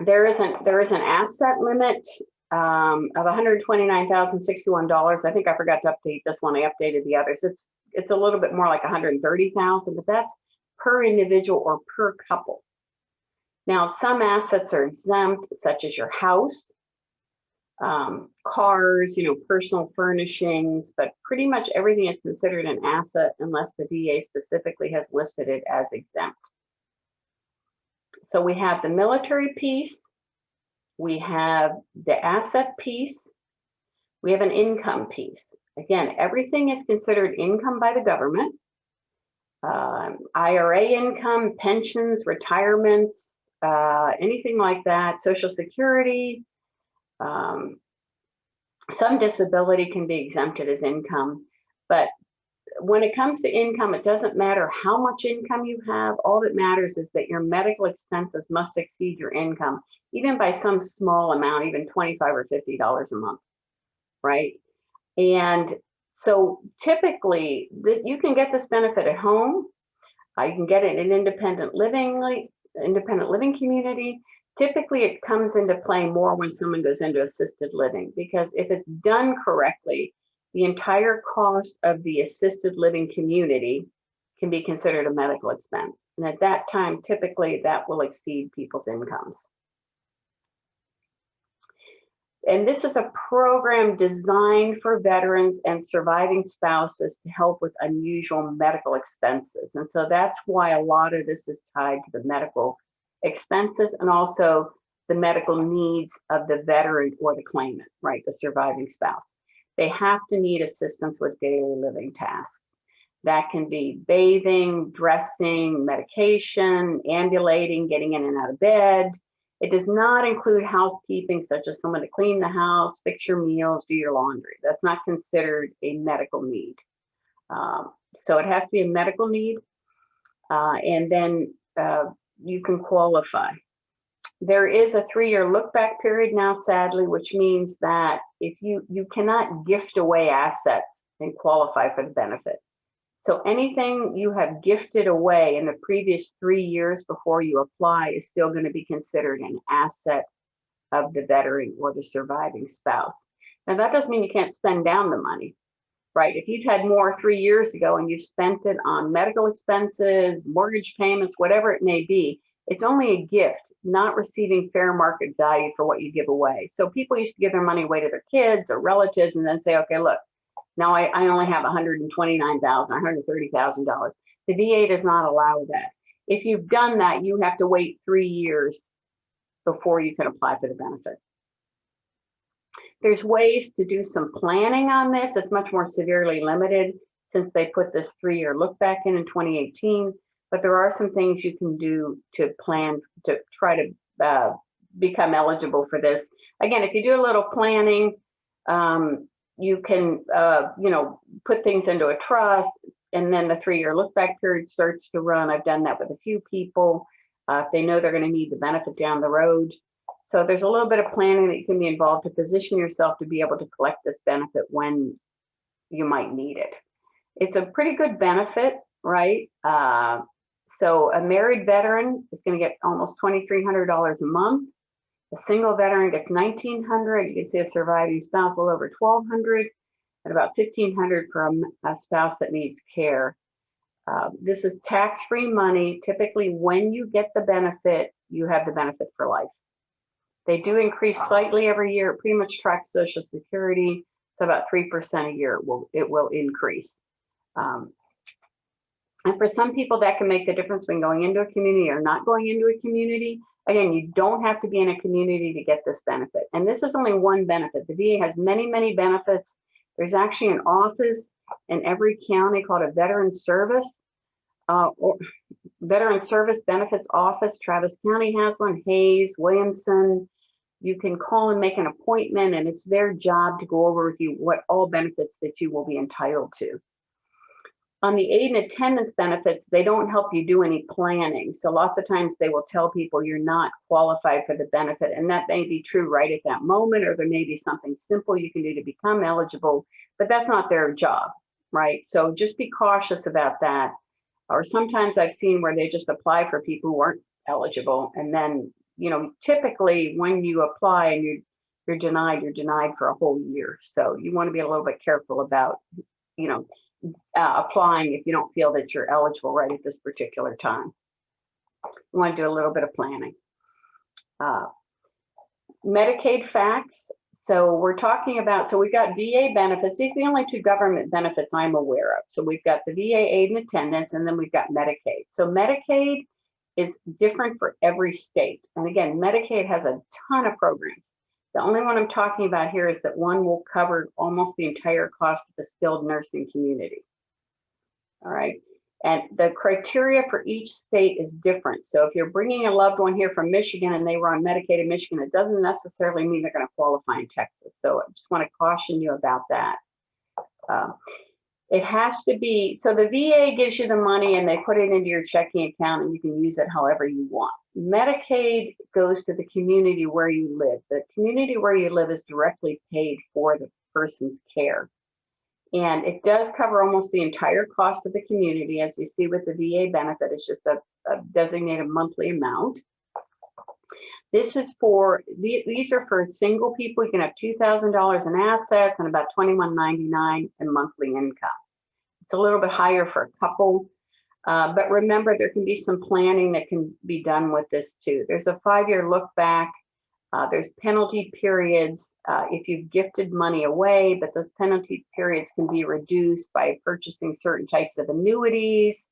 There is an asset limit of $129,061. I think I forgot to update this one. I updated the others. It's a little bit more like $130,000, but that's per individual or per couple. Now, some assets are exempt, such as your house, cars, personal furnishings, but pretty much everything is considered an asset unless the VA specifically has listed it as exempt. So we have the military piece, we have the asset piece, we have an income piece. Again, everything is considered income by the government. IRA income, pensions, retirements, anything like that, Social Security. Some disability can be exempted as income, but when it comes to income, it doesn't matter how much income you have. All that matters is that your medical expenses must exceed your income, even by some small amount, even $25 or $50 a month, right? And so typically, you can get this benefit at home. You can get it in independent living community. Typically, it comes into play more when someone goes into assisted living, because if it's done correctly, the entire cost of the assisted living community can be considered a medical expense. And at that time, typically that will exceed people's incomes. And this is a program designed for veterans and surviving spouses to help with unusual medical expenses. And so that's why a lot of this is tied to the medical expenses and also the medical needs of the veteran or the claimant, right? The surviving spouse. They have to need assistance with daily living tasks. That can be bathing, dressing, medication, ambulating, getting in and out of bed. It does not include housekeeping, such as someone to clean the house, fix your meals, do your laundry. That's not considered a medical need. So it has to be a medical need, and then you can qualify. There is a 3-year look back period now, sadly, which means that if you cannot gift away assets and qualify for the benefit. So anything you have gifted away in the previous 3 years before you apply is still going to be considered an asset of the veteran or the surviving spouse. Now, that doesn't mean you can't spend down the money, right? If you've had more 3 years ago and you spent it on medical expenses, mortgage payments, whatever it may be, it's only a gift, not receiving fair market value for what you give away. So people used to give their money away to their kids or relatives and then say, okay, look, now I only have $129,000, $130,000. The VA does not allow that. If you've done that, you have to wait 3 years before you can apply for the benefit. There's ways to do some planning on this. It's much more severely limited since they put this 3-year look back in 2018. But there are some things you can do to plan to try to become eligible for this. Again, if you do a little planning, you can put things into a trust, and then the 3-year look back period starts to run. I've done that with a few people. If they know they're going to need the benefit down the road. So there's a little bit of planning that you can be involved to position yourself to be able to collect this benefit when you might need it. It's a pretty good benefit, right? So a married veteran is going to get almost $2,300 a month. A single veteran gets $1,900. You can see a surviving spouse a little over $1,200, and about $1,500 for a spouse that needs care. This is tax-free money. Typically, when you get the benefit, you have the benefit for life. They do increase slightly every year. It pretty much tracks Social Security. So about 3% a year it will increase. And for some people, that can make the difference between going into a community or not going into a community. Again, you don't have to be in a community to get this benefit. And this is only one benefit. The VA has many, many benefits. There's actually an office in every county called a Veteran Service or Veteran Service Benefits Office. Travis County has one, Hayes, Williamson. You can call and make an appointment, and it's their job to go over with you what all benefits that you will be entitled to. On the aid and attendance benefits, they don't help you do any planning. So lots of times they will tell people you're not qualified for the benefit, and that may be true right at that moment, or there may be something simple you can do to become eligible, but that's not their job, right? So just be cautious about that. Or sometimes I've seen where they just apply for people who aren't eligible, and then, you know, typically when you apply and you're denied for a whole year. So you want to be a little bit careful about, you know, applying if you don't feel that you're eligible right at this particular time. You want to do a little bit of planning. Medicaid facts. So we're talking about, so we've got VA benefits. These are the only two government benefits I'm aware of. So we've got the VA aid and attendance, and then we've got Medicaid. So Medicaid is different for every state. And again, Medicaid has a ton of programs. The only one I'm talking about here is that one will cover almost the entire cost of the skilled nursing community. All right. And the criteria for each state is different. So if you're bringing a loved one here from Michigan and they were on Medicaid in Michigan, it doesn't necessarily mean they're going to qualify in Texas. So I just want to caution you about that. It has to be, so the VA gives you the money and they put it into your checking account and you can use it however you want. Medicaid goes to the community where you live. The community where you live is directly paid for the person's care. And it does cover almost the entire cost of the community. As you see with the VA benefit, it's just a designated monthly amount. This is for, these are for single people. You can have $2,000 in assets and about $21.99 in monthly income. It's a little bit higher for a couple, but remember there can be some planning that can be done with this too. There's a 5-year look back. There's penalty periods if you've gifted money away, but those penalty periods can be reduced by purchasing certain types of annuities,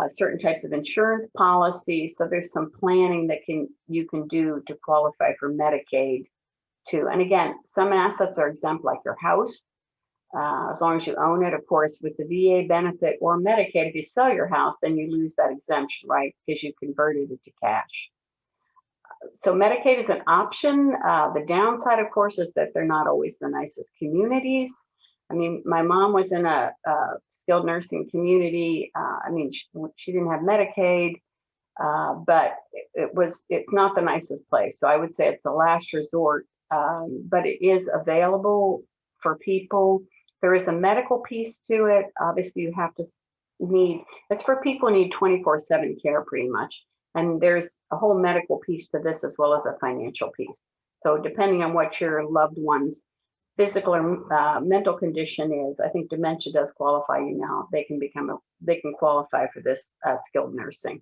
certain types of insurance policies. So there's some planning that you can do to qualify for Medicaid too. And again, some assets are exempt, like your house, as long as you own it. Of course, with the VA benefit or Medicaid, if you sell your house, then you lose that exemption, right? Because you converted it to cash. So Medicaid is an option. The downside, of course, is that they're not always the nicest communities. I mean, my mom was in a skilled nursing community. I mean, she didn't have Medicaid, but it's not the nicest place. So I would say it's the last resort, but it is available for people. There is a medical piece to it. Obviously, you have to it's for people who need 24/7 care pretty much. And there's a whole medical piece to this as well as a financial piece. So depending on what your loved one's physical or mental condition is, I think dementia does qualify you now. They can qualify for this skilled nursing.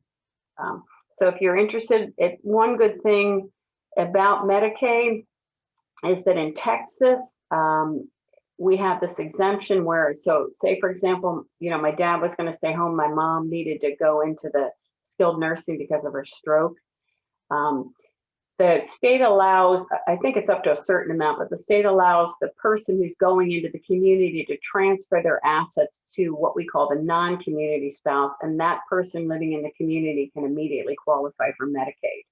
So if you're interested, it's one good thing about Medicaid is that in Texas, we have this exemption where, so say for example, you know, my dad was going to stay home. My mom needed to go into the skilled nursing because of her stroke. The state allows, I think it's up to a certain amount, but the state allows the person who's going into the community to transfer their assets to what we call the non-community spouse, and that person living in the community can immediately qualify for Medicaid.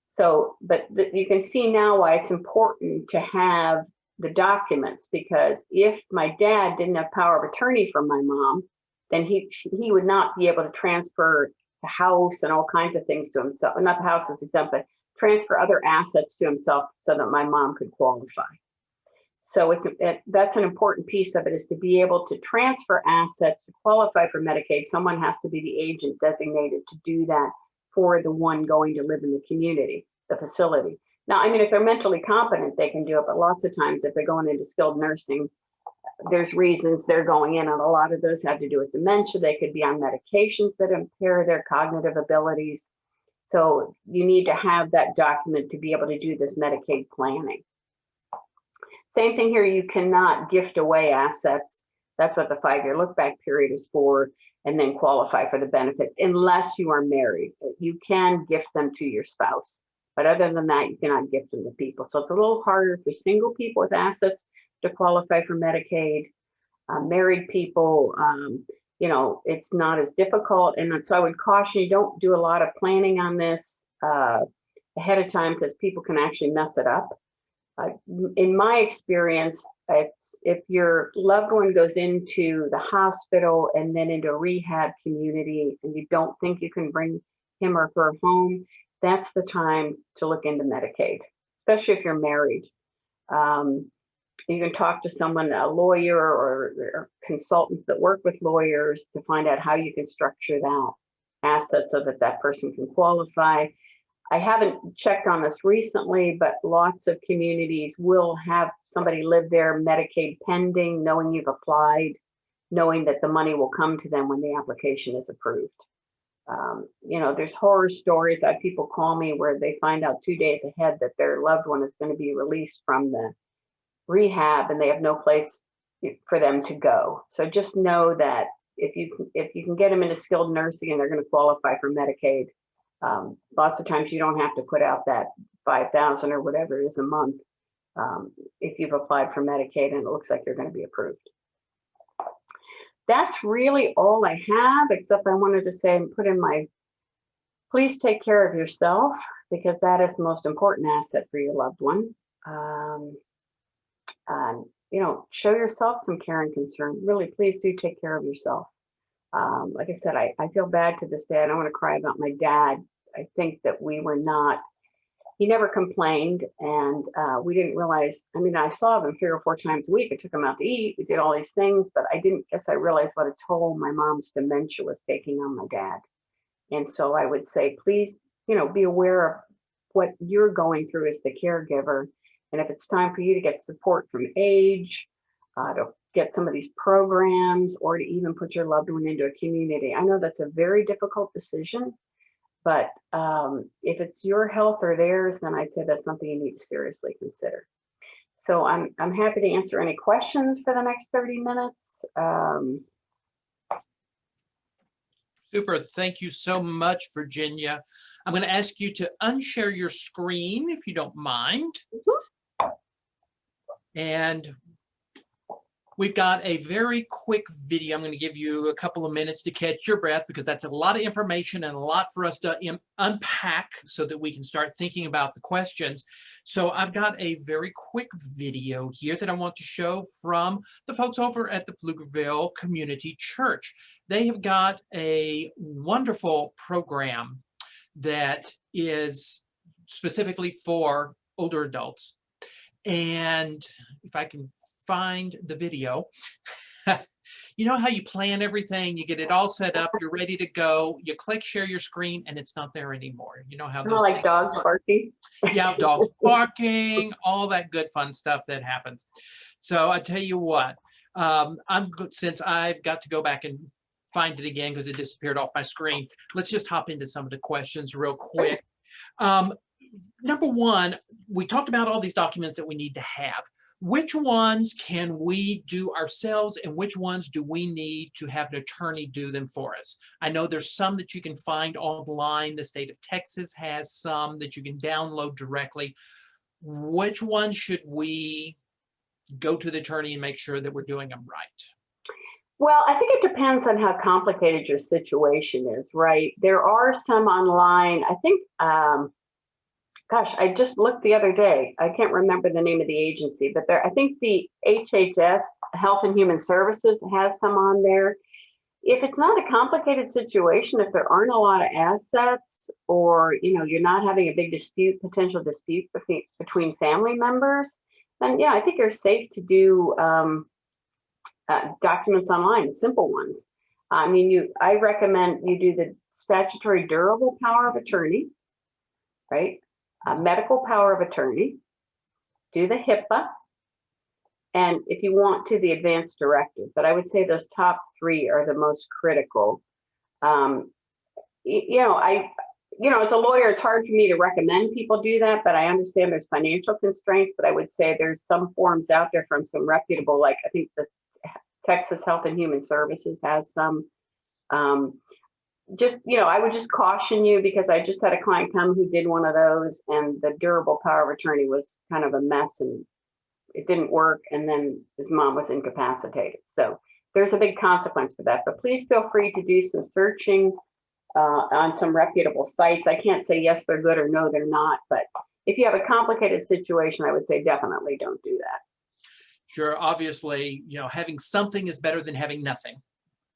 So, but you can see now why it's important to have the documents, because if my dad didn't have power of attorney from my mom, then he would not be able to transfer the house and all kinds of things to himself. Not the house is exempt, but transfer other assets to himself so that my mom could qualify. So that's an important piece of it, is to be able to transfer assets to qualify for Medicaid. Someone has to be the agent designated to do that for the one going to live in the community, the facility. Now, I mean, if they're mentally competent, they can do it, but lots of times if they're going into skilled nursing, there's reasons they're going in, and a lot of those have to do with dementia. They could be on medications that impair their cognitive abilities. So you need to have that document to be able to do this Medicaid planning. Same thing here, you cannot gift away assets. That's what the 5-year look back period is for, and then qualify for the benefit unless you are married. You can gift them to your spouse, but other than that, you cannot gift them to people. So it's a little harder for single people with assets to qualify for Medicaid. Married people, you know, it's not as difficult. And so I would caution you, don't do a lot of planning on this ahead of time, because people can actually mess it up. In my experience, if your loved one goes into the hospital and then into a rehab community and you don't think you can bring him or her home, that's the time to look into Medicaid, especially if you're married. You can talk to someone, a lawyer or consultants that work with lawyers, to find out how you can structure that asset so that that person can qualify. I haven't checked on this recently, but lots of communities will have somebody live there, Medicaid pending, knowing you've applied, knowing that the money will come to them when the application is approved. You know, there's horror stories. I have people call me where they find out 2 days ahead that their loved one is going to be released from the rehab and they have no place for them to go. So just know that if you can get them into skilled nursing and they're going to qualify for Medicaid, lots of times you don't have to put out that $5,000 or whatever it is a month if you've applied for Medicaid and it looks like you're going to be approved. That's really all I have, except I wanted to say and put in my, please take care of yourself, because that is the most important asset for your loved one. You know, show yourself some care and concern. Really, please do take care of yourself. Like I said, I feel bad to this day. I don't want to cry about my dad. I think that we were not, he never complained, and we didn't realize, I mean, I saw him 3 or 4 times a week. I took him out to eat. We did all these things, but I didn't guess I realized what a toll my mom's dementia was taking on my dad. And so I would say, please, you know, be aware of what you're going through as the caregiver. And if it's time for you to get support from age, to get some of these programs, or to even put your loved one into a community. I know that's a very difficult decision, but if it's your health or theirs, then I'd say that's something you need to seriously consider. So I'm happy to answer any questions for the next 30 minutes. Super. Thank you so much, Virginia. I'm going to ask you to unshare your screen if you don't mind. And we've got a very quick video. I'm going to give you a couple of minutes to catch your breath, because that's a lot of information and a lot for us to unpack so that we can start thinking about the questions. So I've got a very quick video here that I want to show from the folks over at the Pflugerville Community Church. They have got a wonderful program that is specifically for older adults. And if I can find the video, you know how you plan everything, you get it all set up, you're ready to go, you click share your screen, and it's not there anymore. You know how those like dogs barking. Yeah, dogs barking, all that good fun stuff that happens. So I tell you what, I'm good, since I've got to go back and find it again because it disappeared off my screen. Let's just hop into some of the questions real quick. Number one, we talked about all these documents that we need to have. Which ones can we do ourselves, and which ones do we need to have an attorney do them for us? I know there's some that you can find online. The state of Texas has some that you can download directly. Which ones should we go to the attorney and make sure that we're doing them right? Well, I think it depends on how complicated your situation is, right? There are some online, I think, gosh, I just looked the other day. I can't remember the name of the agency, but I think the HHS, Health and Human Services, has some on there. If it's not a complicated situation, if there aren't a lot of assets, or you're not having a big potential dispute between family members, then yeah, I think you're safe to do documents online, simple ones. I mean, I recommend you do the statutory durable power of attorney, right? Medical power of attorney, do the HIPAA, and if you want to, the advanced directive. But I would say those top 3 are the most critical. as a lawyer, it's hard for me to recommend people do that, but I understand there's financial constraints, but I would say there's some forms out there from some reputable, like I think the Texas Health and Human Services has some. I would just caution you, because I just had a client come who did one of those, and the durable power of attorney was kind of a mess and it didn't work. And then his mom was incapacitated. So there's a big consequence for that. But please feel free to do some searching on some reputable sites. I can't say yes, they're good, or no, they're not. But if you have a complicated situation, I would say definitely don't do that. Sure. Obviously, having something is better than having nothing.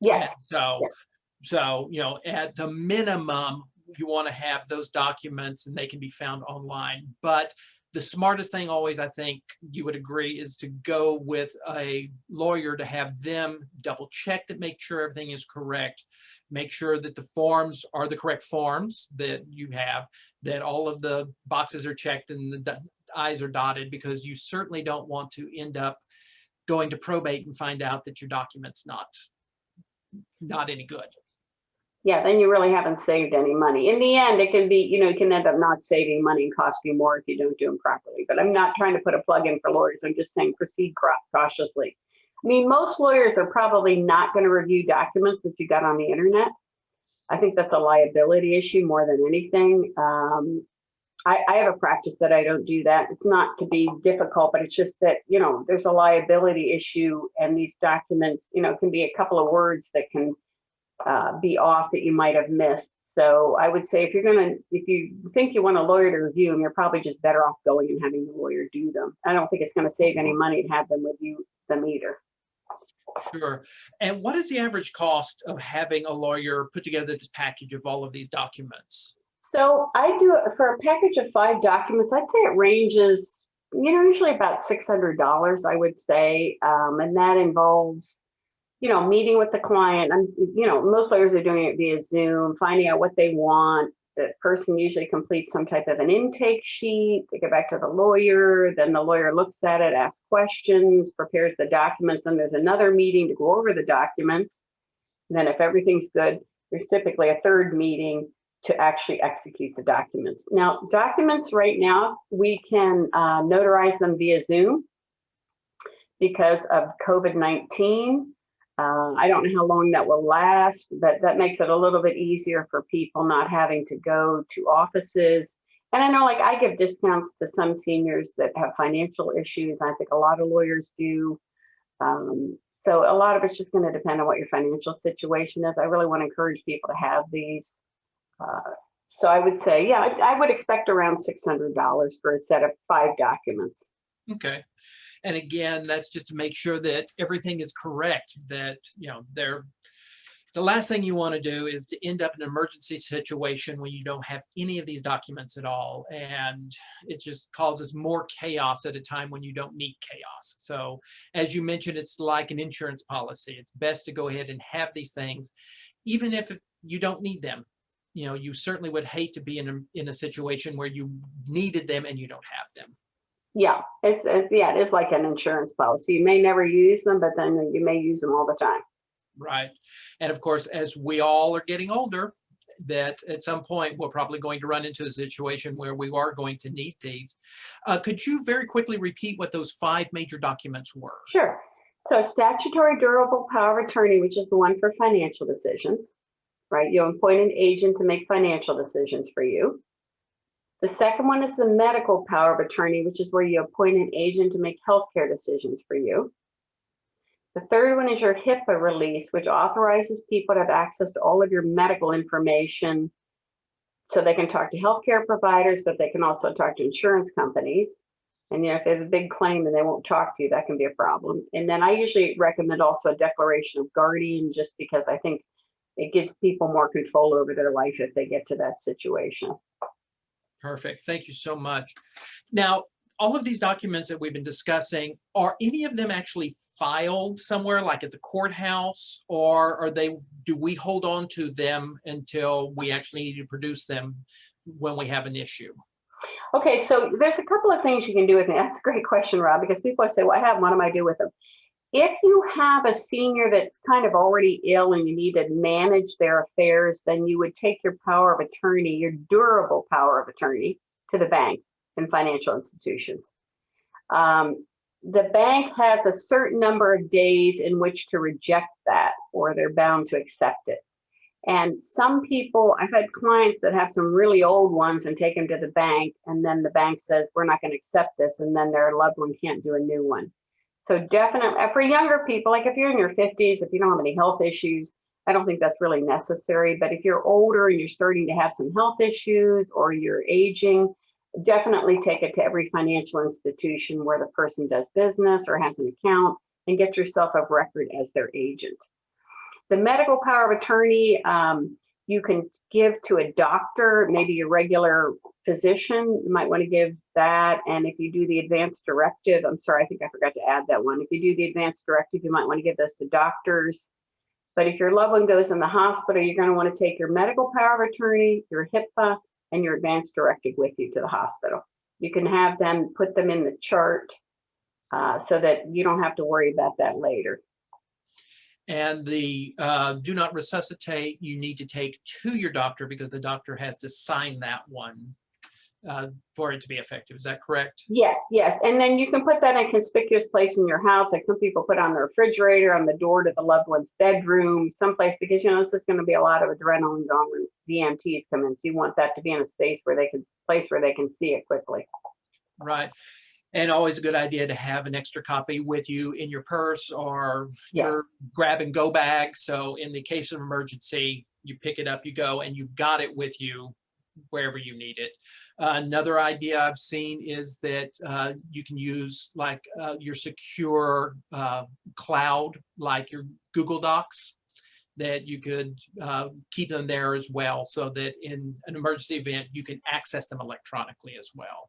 Yes. So, at the minimum, you want to have those documents and they can be found online. But the smartest thing always, I think you would agree, is to go with a lawyer to have them double check that, make sure everything is correct, make sure that the forms are the correct forms that you have, that all of the boxes are checked and the I's are dotted, because you certainly don't want to end up going to probate and find out that your document's not any good. Yeah, then you really haven't saved any money. In the end, it can be, you can end up not saving money and cost you more if you don't do them properly. But I'm not trying to put a plug in for lawyers. I'm just saying proceed cautiously. I mean, most lawyers are probably not going to review documents that you got on the internet. I think that's a liability issue more than anything. I have a practice that I don't do that. It's not to be difficult, but it's just that, there's a liability issue, and these documents, can be a couple of words that can be off that you might have missed. So I would say if you think you want a lawyer to review them, you're probably just better off going and having the lawyer do them. I don't think it's going to save any money to have them review them either. Sure. And what is the average cost of having a lawyer put together this package of all of these documents? So I do it for a package of 5 documents. I'd say it ranges, usually about $600, I would say. And that involves meeting with the client. Most lawyers are doing it via Zoom, finding out what they want. The person usually completes some type of an intake sheet. They go back to the lawyer. Then the lawyer looks at it, asks questions, prepares the documents. And there's another meeting to go over the documents. And then if everything's good, there's typically a third meeting to actually execute the documents. Now, documents right now, we can notarize them via Zoom because of COVID-19. I don't know how long that will last, but that makes it a little bit easier for people not having to go to offices. And I know, I give discounts to some seniors that have financial issues. I think a lot of lawyers do. So a lot of it's just going to depend on what your financial situation is. I really want to encourage people to have these. So I would say, yeah, I would expect around $600 for a set of 5 documents. Okay. And again, that's just to make sure that everything is correct, that, the last thing you want to do is to end up in an emergency situation when you don't have any of these documents at all. And it just causes more chaos at a time when you don't need chaos. So as you mentioned, it's like an insurance policy. It's best to go ahead and have these things, even if you don't need them. You certainly would hate to be in a situation where you needed them and you don't have them. Yeah, it is like an insurance policy. You may never use them, but then you may use them all the time. Right. And of course, as we all are getting older, that at some point we're probably going to run into a situation where we are going to need these. Could you very quickly repeat what those 5 major documents were? Sure. So statutory durable power of attorney, which is the one for financial decisions, right? You appoint an agent to make financial decisions for you. The second one is the medical power of attorney, which is where you appoint an agent to make healthcare decisions for you. The third one is your HIPAA release, which authorizes people to have access to all of your medical information so they can talk to healthcare providers, but they can also talk to insurance companies. And if they have a big claim and they won't talk to you, that can be a problem. And then I usually recommend also a declaration of guardian, just because I think it gives people more control over their life if they get to that situation. Perfect. Thank you so much. Now, all of these documents that we've been discussing, are any of them actually filed somewhere, like at the courthouse, or do we hold on to them until we actually need to produce them when we have an issue? Okay, so there's a couple of things you can do with them. That's a great question, Rob, because people say, well, I have them, what do I do with them? If you have a senior that's kind of already ill and you need to manage their affairs, then you would take your power of attorney, your durable power of attorney, to the bank and financial institutions. The bank has a certain number of days in which to reject that, or they're bound to accept it. And some people, I've had clients that have some really old ones and take them to the bank, and then the bank says, we're not going to accept this, and then their loved one can't do a new one. So definitely, for younger people, like if you're in your 50s, if you don't have any health issues, I don't think that's really necessary. But if you're older and you're starting to have some health issues or you're aging, definitely take it to every financial institution where the person does business or has an account, and get yourself a record as their agent. The medical power of attorney, you can give to a doctor, maybe your regular physician. You might want to give that. And if you do the advanced directive, I'm sorry, I think I forgot to add that one. If you do the advanced directive, you might want to give those to doctors. But if your loved one goes in the hospital, you're going to want to take your medical power of attorney, your HIPAA, and your advanced directive with you to the hospital. You can have them put them in the chart so that you don't have to worry about that later. And the do not resuscitate, you need to take to your doctor because the doctor has to sign that one for it to be effective. Is that correct? Yes, yes. And then you can put that in a conspicuous place in your house. Like some people put on the refrigerator, on the door to the loved one's bedroom, someplace, because, you know, this is going to be a lot of adrenaline going when the EMTs come in. So you want that to be in a space where they can, place where they can see it quickly. Right. And always a good idea to have an extra copy with you in your purse or your grab and go bag. So in the case of emergency, you pick it up, you go, and you've got it with you wherever you need it. Another idea I've seen is that you can use like your secure cloud, like your Google Docs, that you could keep them there as well, so that in an emergency event, you can access them electronically as well.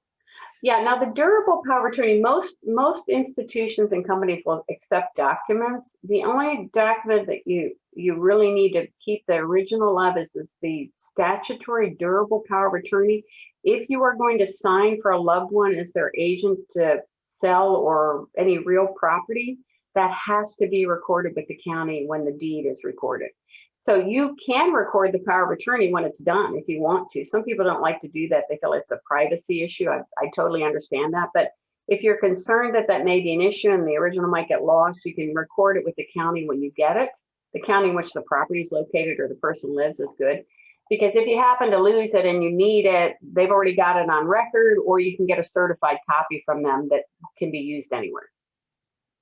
Yeah, now the durable power of attorney, most institutions and companies will accept documents. The only document that you really need to keep the original of is the statutory durable power of attorney. If you are going to sign for a loved one as their agent to sell or any real property, that has to be recorded with the county when the deed is recorded. So you can record the power of attorney when it's done if you want to. Some people don't like to do that. They feel it's a privacy issue. I totally understand that. But if you're concerned that that may be an issue and the original might get lost, you can record it with the county when you get it. The county in which the property is located or the person lives is good. Because if you happen to lose it and you need it, they've already got it on record, or you can get a certified copy from them that can be used anywhere.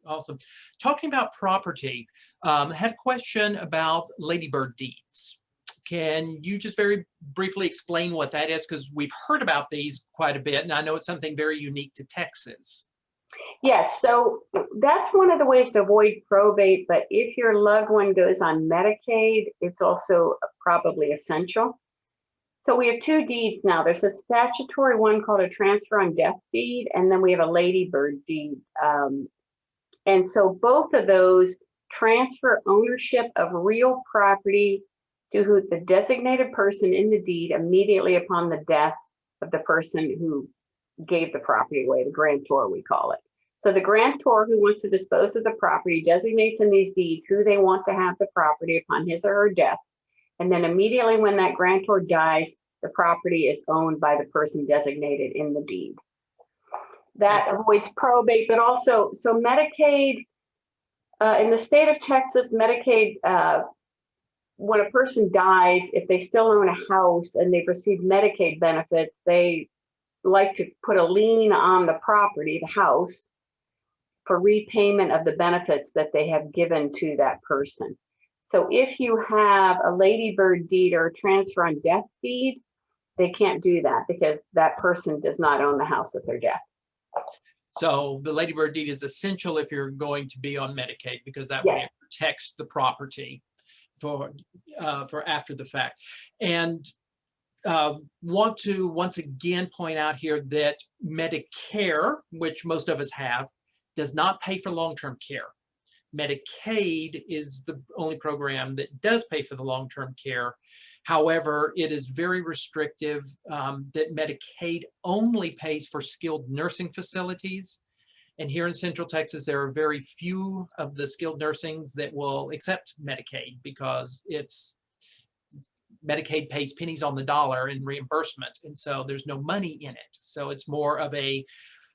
Awesome. Talking about property, I had a question about ladybird deeds. Can you just very briefly explain what that is? Because we've heard about these quite a bit, and I know it's something very unique to Texas. Yes, so that's one of the ways to avoid probate, but if your loved one goes on Medicaid, it's also probably essential. So we have two deeds now. There's a statutory one called a transfer on death deed, and then we have a ladybird deed. And so both of those transfer ownership of real property to the designated person in the deed immediately upon the death of the person who gave the property away, the grantor, we call it. So the grantor who wants to dispose of the property designates in these deeds who they want to have the property upon his or her death. And then immediately when that grantor dies, the property is owned by the person designated in the deed. That avoids probate, but also, so Medicaid, in the state of Texas, Medicaid, when a person dies, if they still own a house and they've received Medicaid benefits, they like to put a lien on the property, the house, for repayment of the benefits that they have given to that person. So if you have a ladybird deed or a transfer on death deed, they can't do that because that person does not own the house at their death. So the ladybird deed is essential if you're going to be on Medicaid, because that way it protects the property for after the fact. And want to once again point out here that Medicare, which most of us have, does not pay for long-term care. Medicaid is the only program that does pay for the long-term care. However, it is very restrictive that Medicaid only pays for skilled nursing facilities And here in Central Texas, there are very few of the skilled nursings that will accept Medicaid because Medicaid pays pennies on the dollar in reimbursement. And so there's no money in it. So it's more of a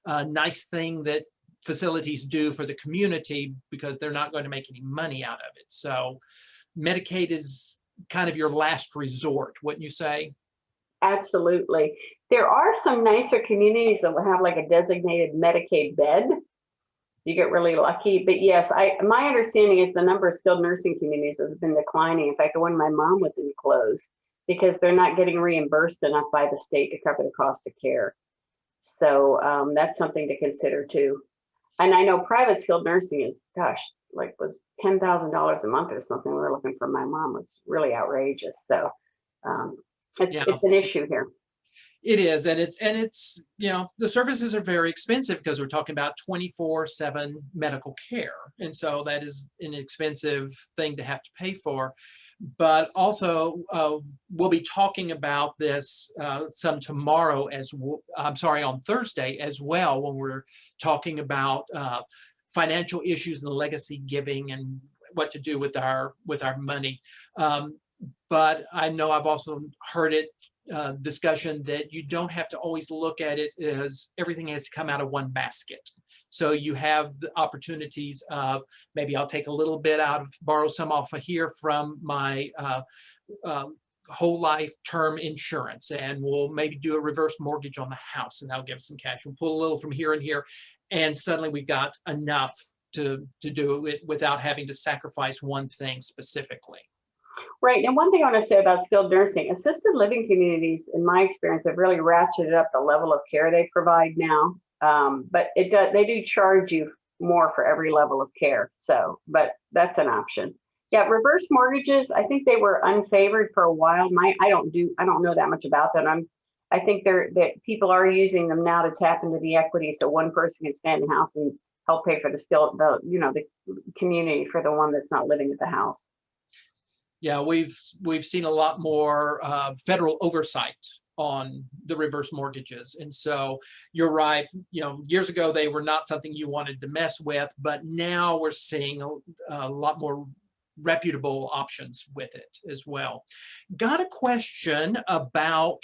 nice thing that facilities do for the community because they're not going to make any money out of it. So Medicaid is kind of your last resort, wouldn't you say? Absolutely. There are some nicer communities that will have like a designated Medicaid bed. You get really lucky. But yes, my understanding is the number of skilled nursing communities has been declining. In fact, the one my mom was in closed because they're not getting reimbursed enough by the state to cover the cost of care. So that's something to consider too. And I know private skilled nursing is, gosh, like was $10,000 a month or something. We were looking for my mom. Was really outrageous. So it's an issue here. It is, and it's the services are very expensive because we're talking about 24/7 medical care, and so that is an expensive thing to have to pay for. But also, we'll be talking about this some tomorrow on Thursday as well, when we're talking about financial issues and legacy giving and what to do with our money. But I know I've also heard it discussion that you don't have to always look at it as everything has to come out of one basket. So you have the opportunities of maybe I'll take a little bit borrow some off of here from my whole life term insurance, and we'll maybe do a reverse mortgage on the house, and that'll give us some cash. We'll pull a little from here and here, and suddenly we've got enough to do it without having to sacrifice one thing specifically. Right. And one thing I want to say about skilled nursing, assisted living communities, in my experience, have really ratcheted up the level of care they provide now. But they do charge you more for every level of care. So, but that's an option. Yeah, reverse mortgages, I think they were unfavored for a while. I don't know that much about them. I think that people are using them now to tap into the equity, so one person can stay in the house and help pay for the community for the one that's not living at the house. Yeah, we've seen a lot more federal oversight on the reverse mortgages. And so you're right, years ago they were not something you wanted to mess with, but now we're seeing a lot more reputable options with it as well. Got a question about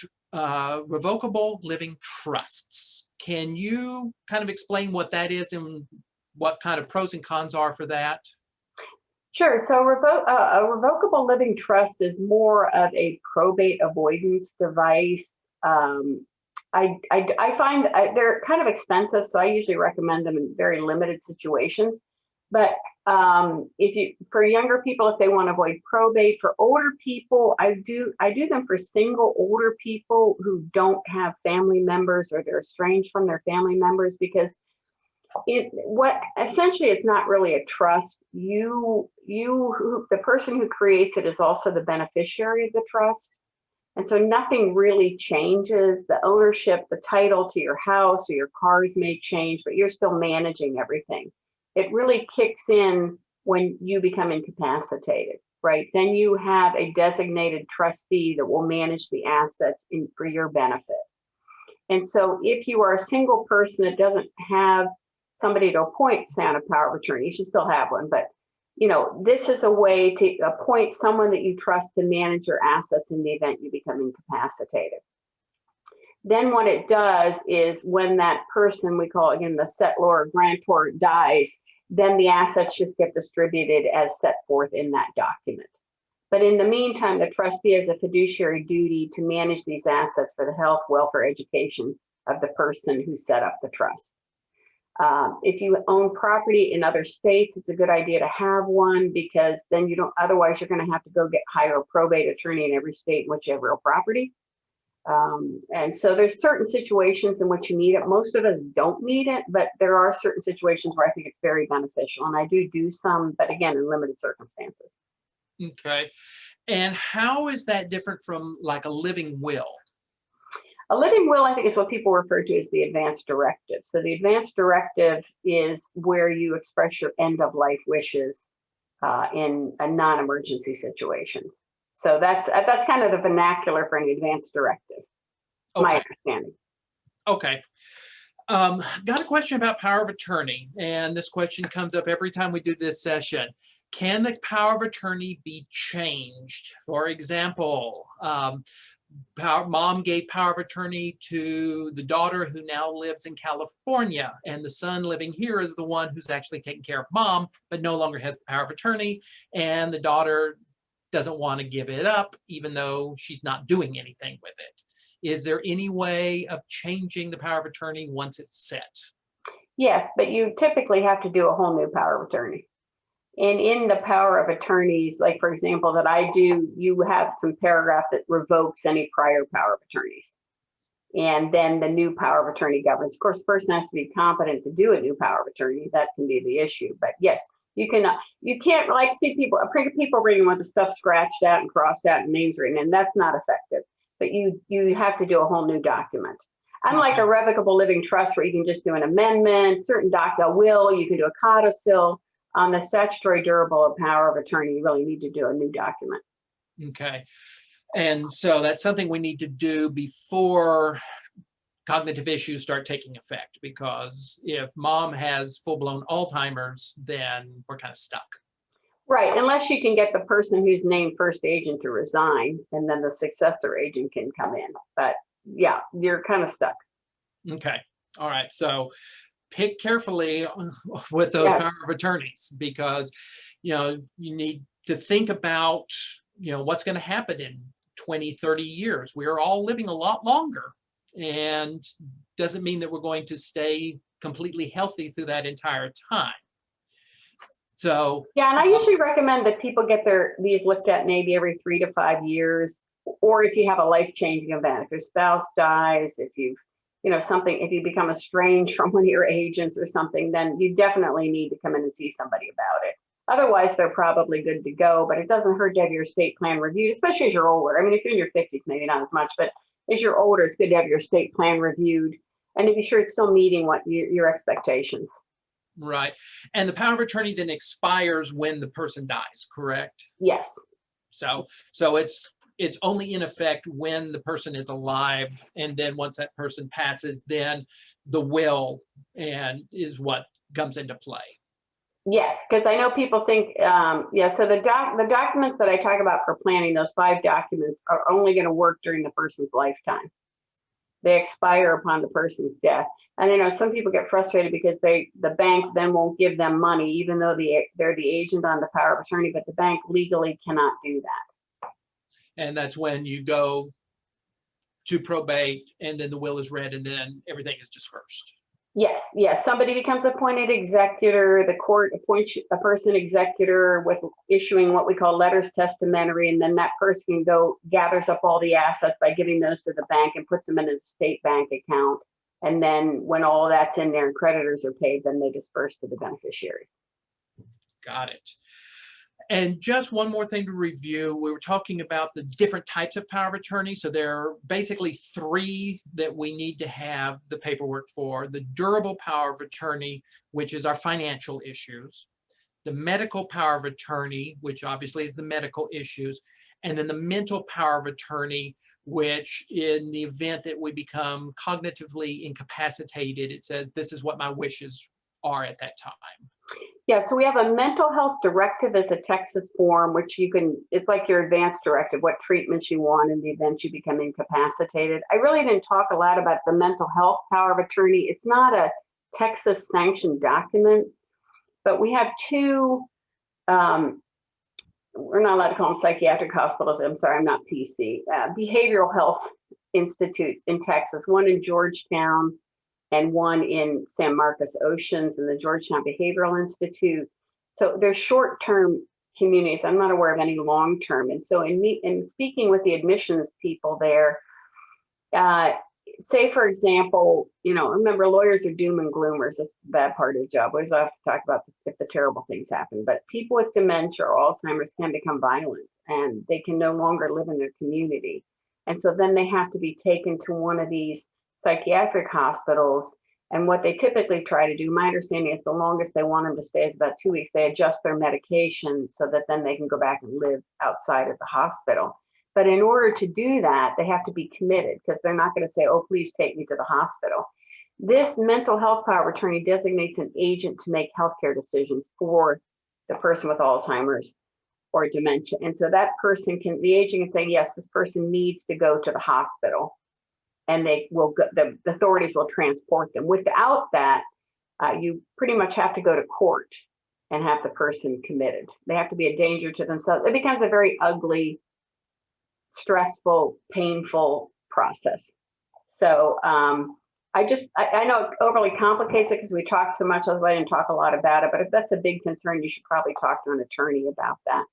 revocable living trusts. Can you kind of explain what that is and what kind of pros and cons are for that? Sure. So a revocable living trust is more of a probate avoidance device. I find they're kind of expensive, so I usually recommend them in very limited situations. But for younger people, if they want to avoid probate, for older people, I do them for single older people who don't have family members or they're estranged from their family members, because essentially it's not really a trust. The person who creates it is also the beneficiary of the trust. And so nothing really changes. The ownership, the title to your house or your cars may change, but you're still managing everything. It really kicks in when you become incapacitated, right? Then you have a designated trustee that will manage the assets for your benefit. And so if you are a single person that doesn't have somebody to appoint, say, on a power of attorney, you should still have one, but this is a way to appoint someone that you trust to manage your assets in the event you become incapacitated. Then what it does is when that person, we call it again the settlor or grantor, dies, then the assets just get distributed as set forth in that document. But in the meantime, the trustee has a fiduciary duty to manage these assets for the health, welfare, education of the person who set up the trust. If you own property in other states, it's a good idea to have one, because then otherwise you're going to have to go hire a probate attorney in every state in which you have real property. And so there's certain situations in which you need it. Most of us don't need it, but there are certain situations where I think it's very beneficial. And I do some, but again, in limited circumstances. Okay. And how is that different from like a living will? A living will, I think, is what people refer to as the advance directive. So the advance directive is where you express your end of life wishes in a non-emergency situations. So that's kind of the vernacular for an advance directive, my understanding. Okay. Got a question about power of attorney, and this question comes up every time we do this session. Can the power of attorney be changed? For example, mom gave power of attorney to the daughter who now lives in California, and the son living here is the one who's actually taking care of mom, but no longer has the power of attorney, and the daughter doesn't want to give it up, even though she's not doing anything with it. Is there any way of changing the power of attorney once it's set? Yes, but you typically have to do a whole new power of attorney. And in the power of attorneys, like for example, that I do, you have some paragraph that revokes any prior power of attorneys. And then the new power of attorney governs. Of course, the person has to be competent to do a new power of attorney. That can be the issue. But yes, you can't like see people bringing with the stuff scratched out and crossed out and names written, and that's not effective. But you have to do a whole new document. Unlike a revocable living trust where you can just do an amendment, a will, you can do a codicil. On the statutory durable power of attorney, you really need to do a new document. Okay. And so that's something we need to do before cognitive issues start taking effect, because if mom has full-blown Alzheimer's, then we're kind of stuck. Right, unless you can get the person who's named first agent to resign, and then the successor agent can come in. But yeah, you're kind of stuck. Okay. All right. So pick carefully with those power of attorneys, because you need to think about what's going to happen in 20, 30 years. We're all living a lot longer, and doesn't mean that we're going to stay completely healthy through that entire time. So yeah, and I usually recommend that people get these looked at maybe every 3 to 5 years, or if you have a life-changing event, if your spouse dies, if you've if you become estranged from one of your agents or something, then you definitely need to come in and see somebody about it. Otherwise, they're probably good to go, but it doesn't hurt to have your estate plan reviewed, especially as you're older. I mean, if you're in your 50s, maybe not as much, but as you're older, it's good to have your estate plan reviewed and to be sure it's still meeting what your expectations. Right. And the power of attorney then expires when the person dies, correct? Yes. So it's only in effect when the person is alive, and then once that person passes, then the will is what comes into play. Yes, because I know people think, so the documents that I talk about for planning, those 5 documents, are only going to work during the person's lifetime. They expire upon the person's death. And some people get frustrated because the bank then won't give them money, even though they're the agent on the power of attorney, but the bank legally cannot do that. And that's when you go to probate, and then the will is read, and then everything is dispersed. Yes. Somebody becomes appointed executor. The court appoints a person executor with issuing what we call letters testamentary, and then that person gathers up all the assets by giving those to the bank and puts them in a state bank account. And then when all that's in there and creditors are paid, then they disperse to the beneficiaries. Got it. And just one more thing to review. We were talking about the different types of power of attorney. So there are basically 3 that we need to have the paperwork for. The durable power of attorney, which is our financial issues. The medical power of attorney, which obviously is the medical issues. And then the mental power of attorney, which in the event that we become cognitively incapacitated, it says this is what my wishes are at that time. Yeah, so we have a mental health directive as a Texas form, which it's like your advanced directive, what treatments you want in the event you become incapacitated. I really didn't talk a lot about the mental health power of attorney. It's not a Texas sanctioned document, but we have 2, we're not allowed to call them psychiatric hospitals. I'm sorry, I'm not PC, behavioral health institutes in Texas, one in Georgetown and one in San Marcos Oceans and the Georgetown Behavioral Institute. So they're short-term communities. I'm not aware of any long-term. And so in speaking with the admissions people there, say, for example, remember, lawyers are doom and gloomers. That's the bad part of the job. We always have to talk about if the terrible things happen. But people with dementia or Alzheimer's can become violent, and they can no longer live in their community. And so then they have to be taken to one of these psychiatric hospitals. And what they typically try to do, my understanding is the longest they want them to stay is about 2 weeks. They adjust their medications so that then they can go back and live outside of the hospital. But in order to do that, they have to be committed, because they're not going to say, oh, please take me to the hospital. This mental health power of attorney designates an agent to make healthcare decisions for the person with Alzheimer's or dementia. And so that person the agent can say, yes, this person needs to go to the hospital, and they will go, the authorities will transport them. Without that, you pretty much have to go to court and have the person committed. They have to be a danger to themselves. It becomes a very ugly, stressful, painful process. So I know it overly complicates it because we talk so much, I didn't talk a lot about it, but if that's a big concern, you should probably talk to an attorney about that.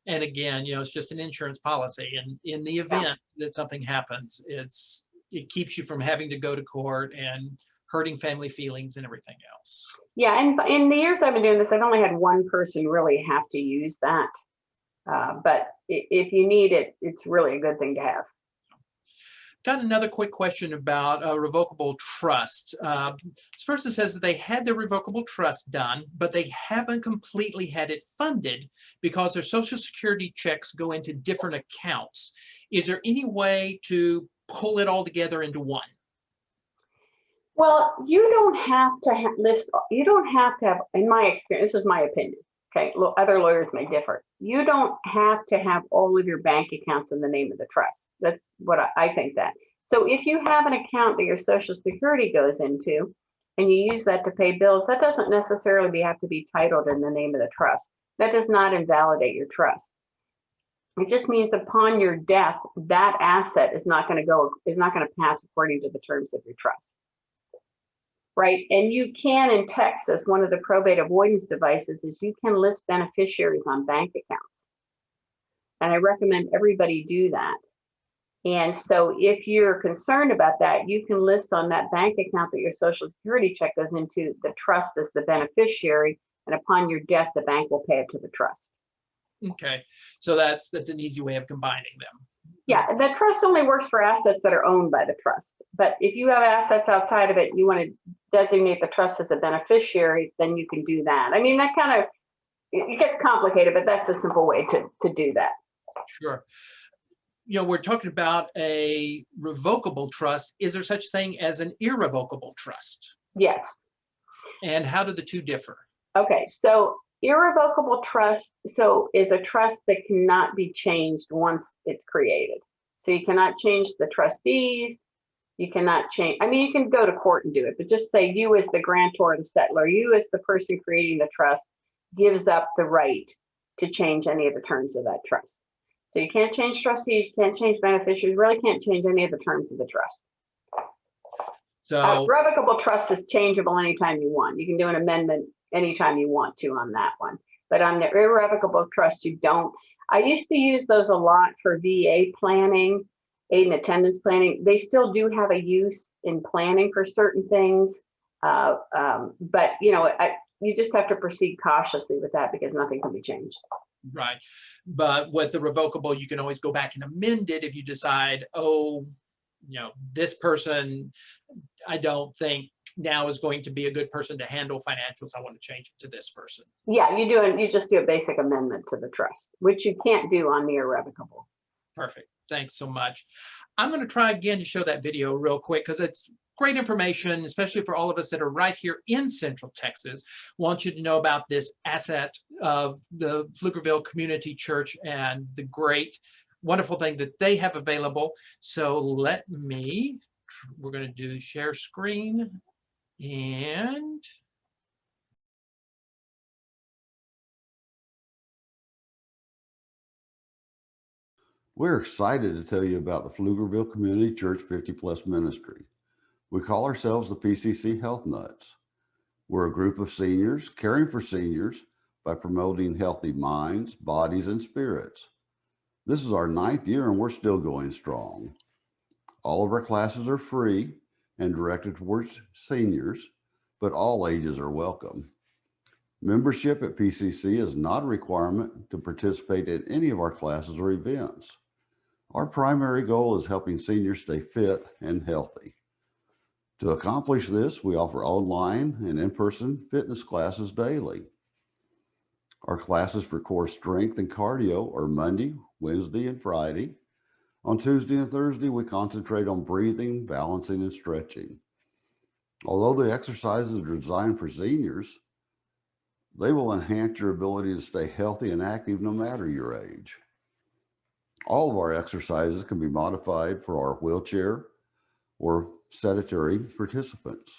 And again, it's just an insurance policy. And in the event that something happens, it keeps you from having to go to court and hurting family feelings and everything else. Yeah, and in the years I've been doing this, I've only had one person really have to use that. But if you need it, it's really a good thing to have. Got another quick question about a revocable trust. This person says that they had their revocable trust done, but they haven't completely had it funded because their Social Security checks go into different accounts. Is there any way to pull it all together into one? Well, you don't have to have, in my experience, this is my opinion. Okay, other lawyers may differ. You don't have to have all of your bank accounts in the name of the trust. That's what I think that. So if you have an account that your Social Security goes into and you use that to pay bills, that doesn't necessarily have to be titled in the name of the trust. That does not invalidate your trust. It just means upon your death, that asset is not going to pass according to the terms of your trust. Right, and you can, in Texas, one of the probate avoidance devices is you can list beneficiaries on bank accounts. And I recommend everybody do that. And so if you're concerned about that, you can list on that bank account that your Social Security check goes into the trust as the beneficiary, and upon your death, the bank will pay it to the trust. Okay, so that's an easy way of combining them. Yeah, the trust only works for assets that are owned by the trust. But if you have assets outside of it, and you want to designate the trust as a beneficiary, then you can do that. I mean, that kind of, it gets complicated, but that's a simple way to do that. Sure. We're talking about a revocable trust. Is there such thing as an irrevocable trust? Yes. And how do the two differ? Okay, so irrevocable trust is a trust that cannot be changed once it's created. So you cannot change the trustees. You cannot change, you can go to court and do it, but just say you as the grantor or the settlor, you as the person creating the trust gives up the right to change any of the terms of that trust. So you can't change trustees, you can't change beneficiaries, really can't change any of the terms of the trust. So revocable trust is changeable anytime you want. You can do an amendment anytime you want to on that one. But on the irrevocable trust, you don't. I used to use those a lot for VA planning, aid and attendance planning. They still do have a use in planning for certain things. But you just have to proceed cautiously with that because nothing can be changed. Right. But with the revocable, you can always go back and amend it if you decide, this person, I don't think now is going to be a good person to handle financials. I want to change it to this person. Yeah, you just do a basic amendment to the trust, which you can't do on the irrevocable. Perfect. Thanks so much. I'm going to try again to show that video real quick because it's great information, especially for all of us that are right here in Central Texas. Want you to know about this asset of the Pflugerville Community Church and the great, wonderful thing that they have available. So we're going to do share screen and we're excited to tell you about the Pflugerville Community Church 50+ ministry. We call ourselves the PCC Health Nuts. We're a group of seniors caring for seniors by promoting healthy minds, bodies, and spirits. This is our 9th year and we're still going strong. All of our classes are free and directed towards seniors, but all ages are welcome. Membership at PCC is not a requirement to participate in any of our classes or events. Our primary goal is helping seniors stay fit and healthy. To accomplish this, we offer online and in-person fitness classes daily. Our classes for core strength and cardio are Monday, Wednesday, and Friday. On Tuesday and Thursday, we concentrate on breathing, balancing, and stretching. Although the exercises are designed for seniors, they will enhance your ability to stay healthy and active no matter your age. All of our exercises can be modified for our wheelchair or sedentary participants.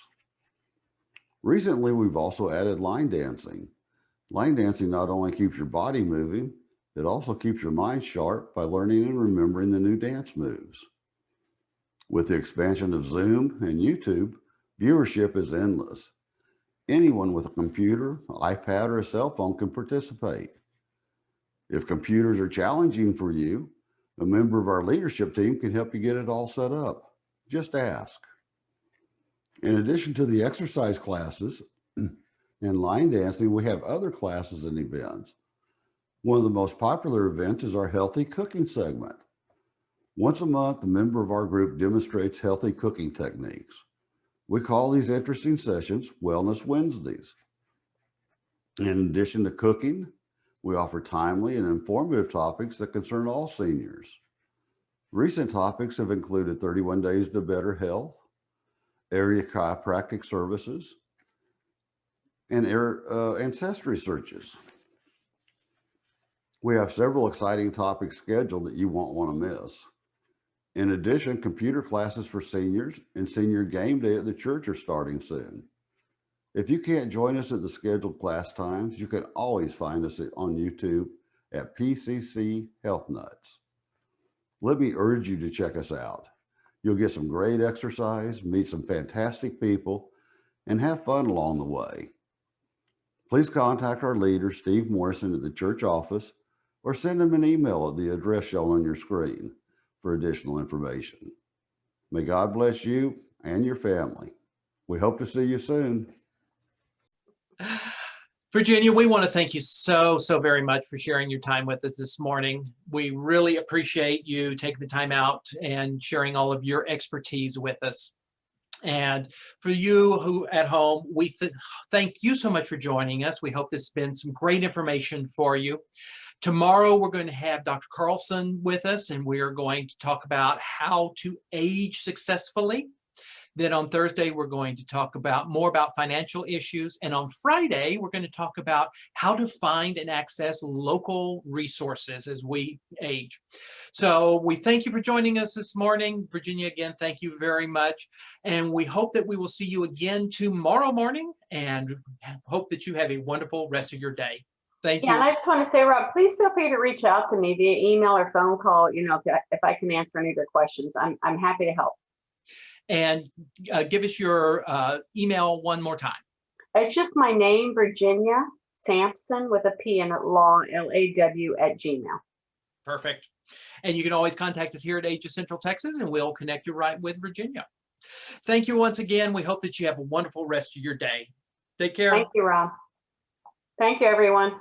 Recently, we've also added line dancing. Line dancing not only keeps your body moving, it also keeps your mind sharp by learning and remembering the new dance moves. With the expansion of Zoom and YouTube, viewership is endless. Anyone with a computer, iPad, or a cell phone can participate. If computers are challenging for you, a member of our leadership team can help you get it all set up. Just ask. In addition to the exercise classes and line dancing, we have other classes and events. One of the most popular events is our healthy cooking segment. Once a month, a member of our group demonstrates healthy cooking techniques. We call these interesting sessions Wellness Wednesdays. In addition to cooking, we offer timely and informative topics that concern all seniors. Recent topics have included 31 Days to Better Health, area chiropractic services, and ancestry searches. We have several exciting topics scheduled that you won't want to miss. In addition, computer classes for seniors and senior game day at the church are starting soon. If you can't join us at the scheduled class times, you can always find us on YouTube at PCC Health Nuts. Let me urge you to check us out. You'll get some great exercise, meet some fantastic people, and have fun along the way. Please contact our leader, Steve Morrison, at the church office, or send him an email at the address shown on your screen for additional information. May God bless you and your family. We hope to see you soon. Virginia, we want to thank you so very much for sharing your time with us this morning. We really appreciate you taking the time out and sharing all of your expertise with us. And for you who at home, we thank you so much for joining us. We hope this has been some great information for you. Tomorrow, we're going to have Dr. Carlson with us, and we are going to talk about how to age successfully. Then on Thursday, we're going to talk more about financial issues. And on Friday, we're going to talk about how to find and access local resources as we age. So we thank you for joining us this morning. Virginia, again, thank you very much. And we hope that we will see you again tomorrow morning, and hope that you have a wonderful rest of your day. Thank you. Yeah, and I just want to say, Rob, please feel free to reach out to me via email or phone call, if I can answer any of your questions. I'm happy to help. And give us your email one more time. It's just my name, Virginia Sampson, with a P in it, law, LAW @gmail. Perfect. And you can always contact us here at Age of Central Texas, and we'll connect you right with Virginia. Thank you once again. We hope that you have a wonderful rest of your day. Take care. Thank you, Rob. Thank you, everyone.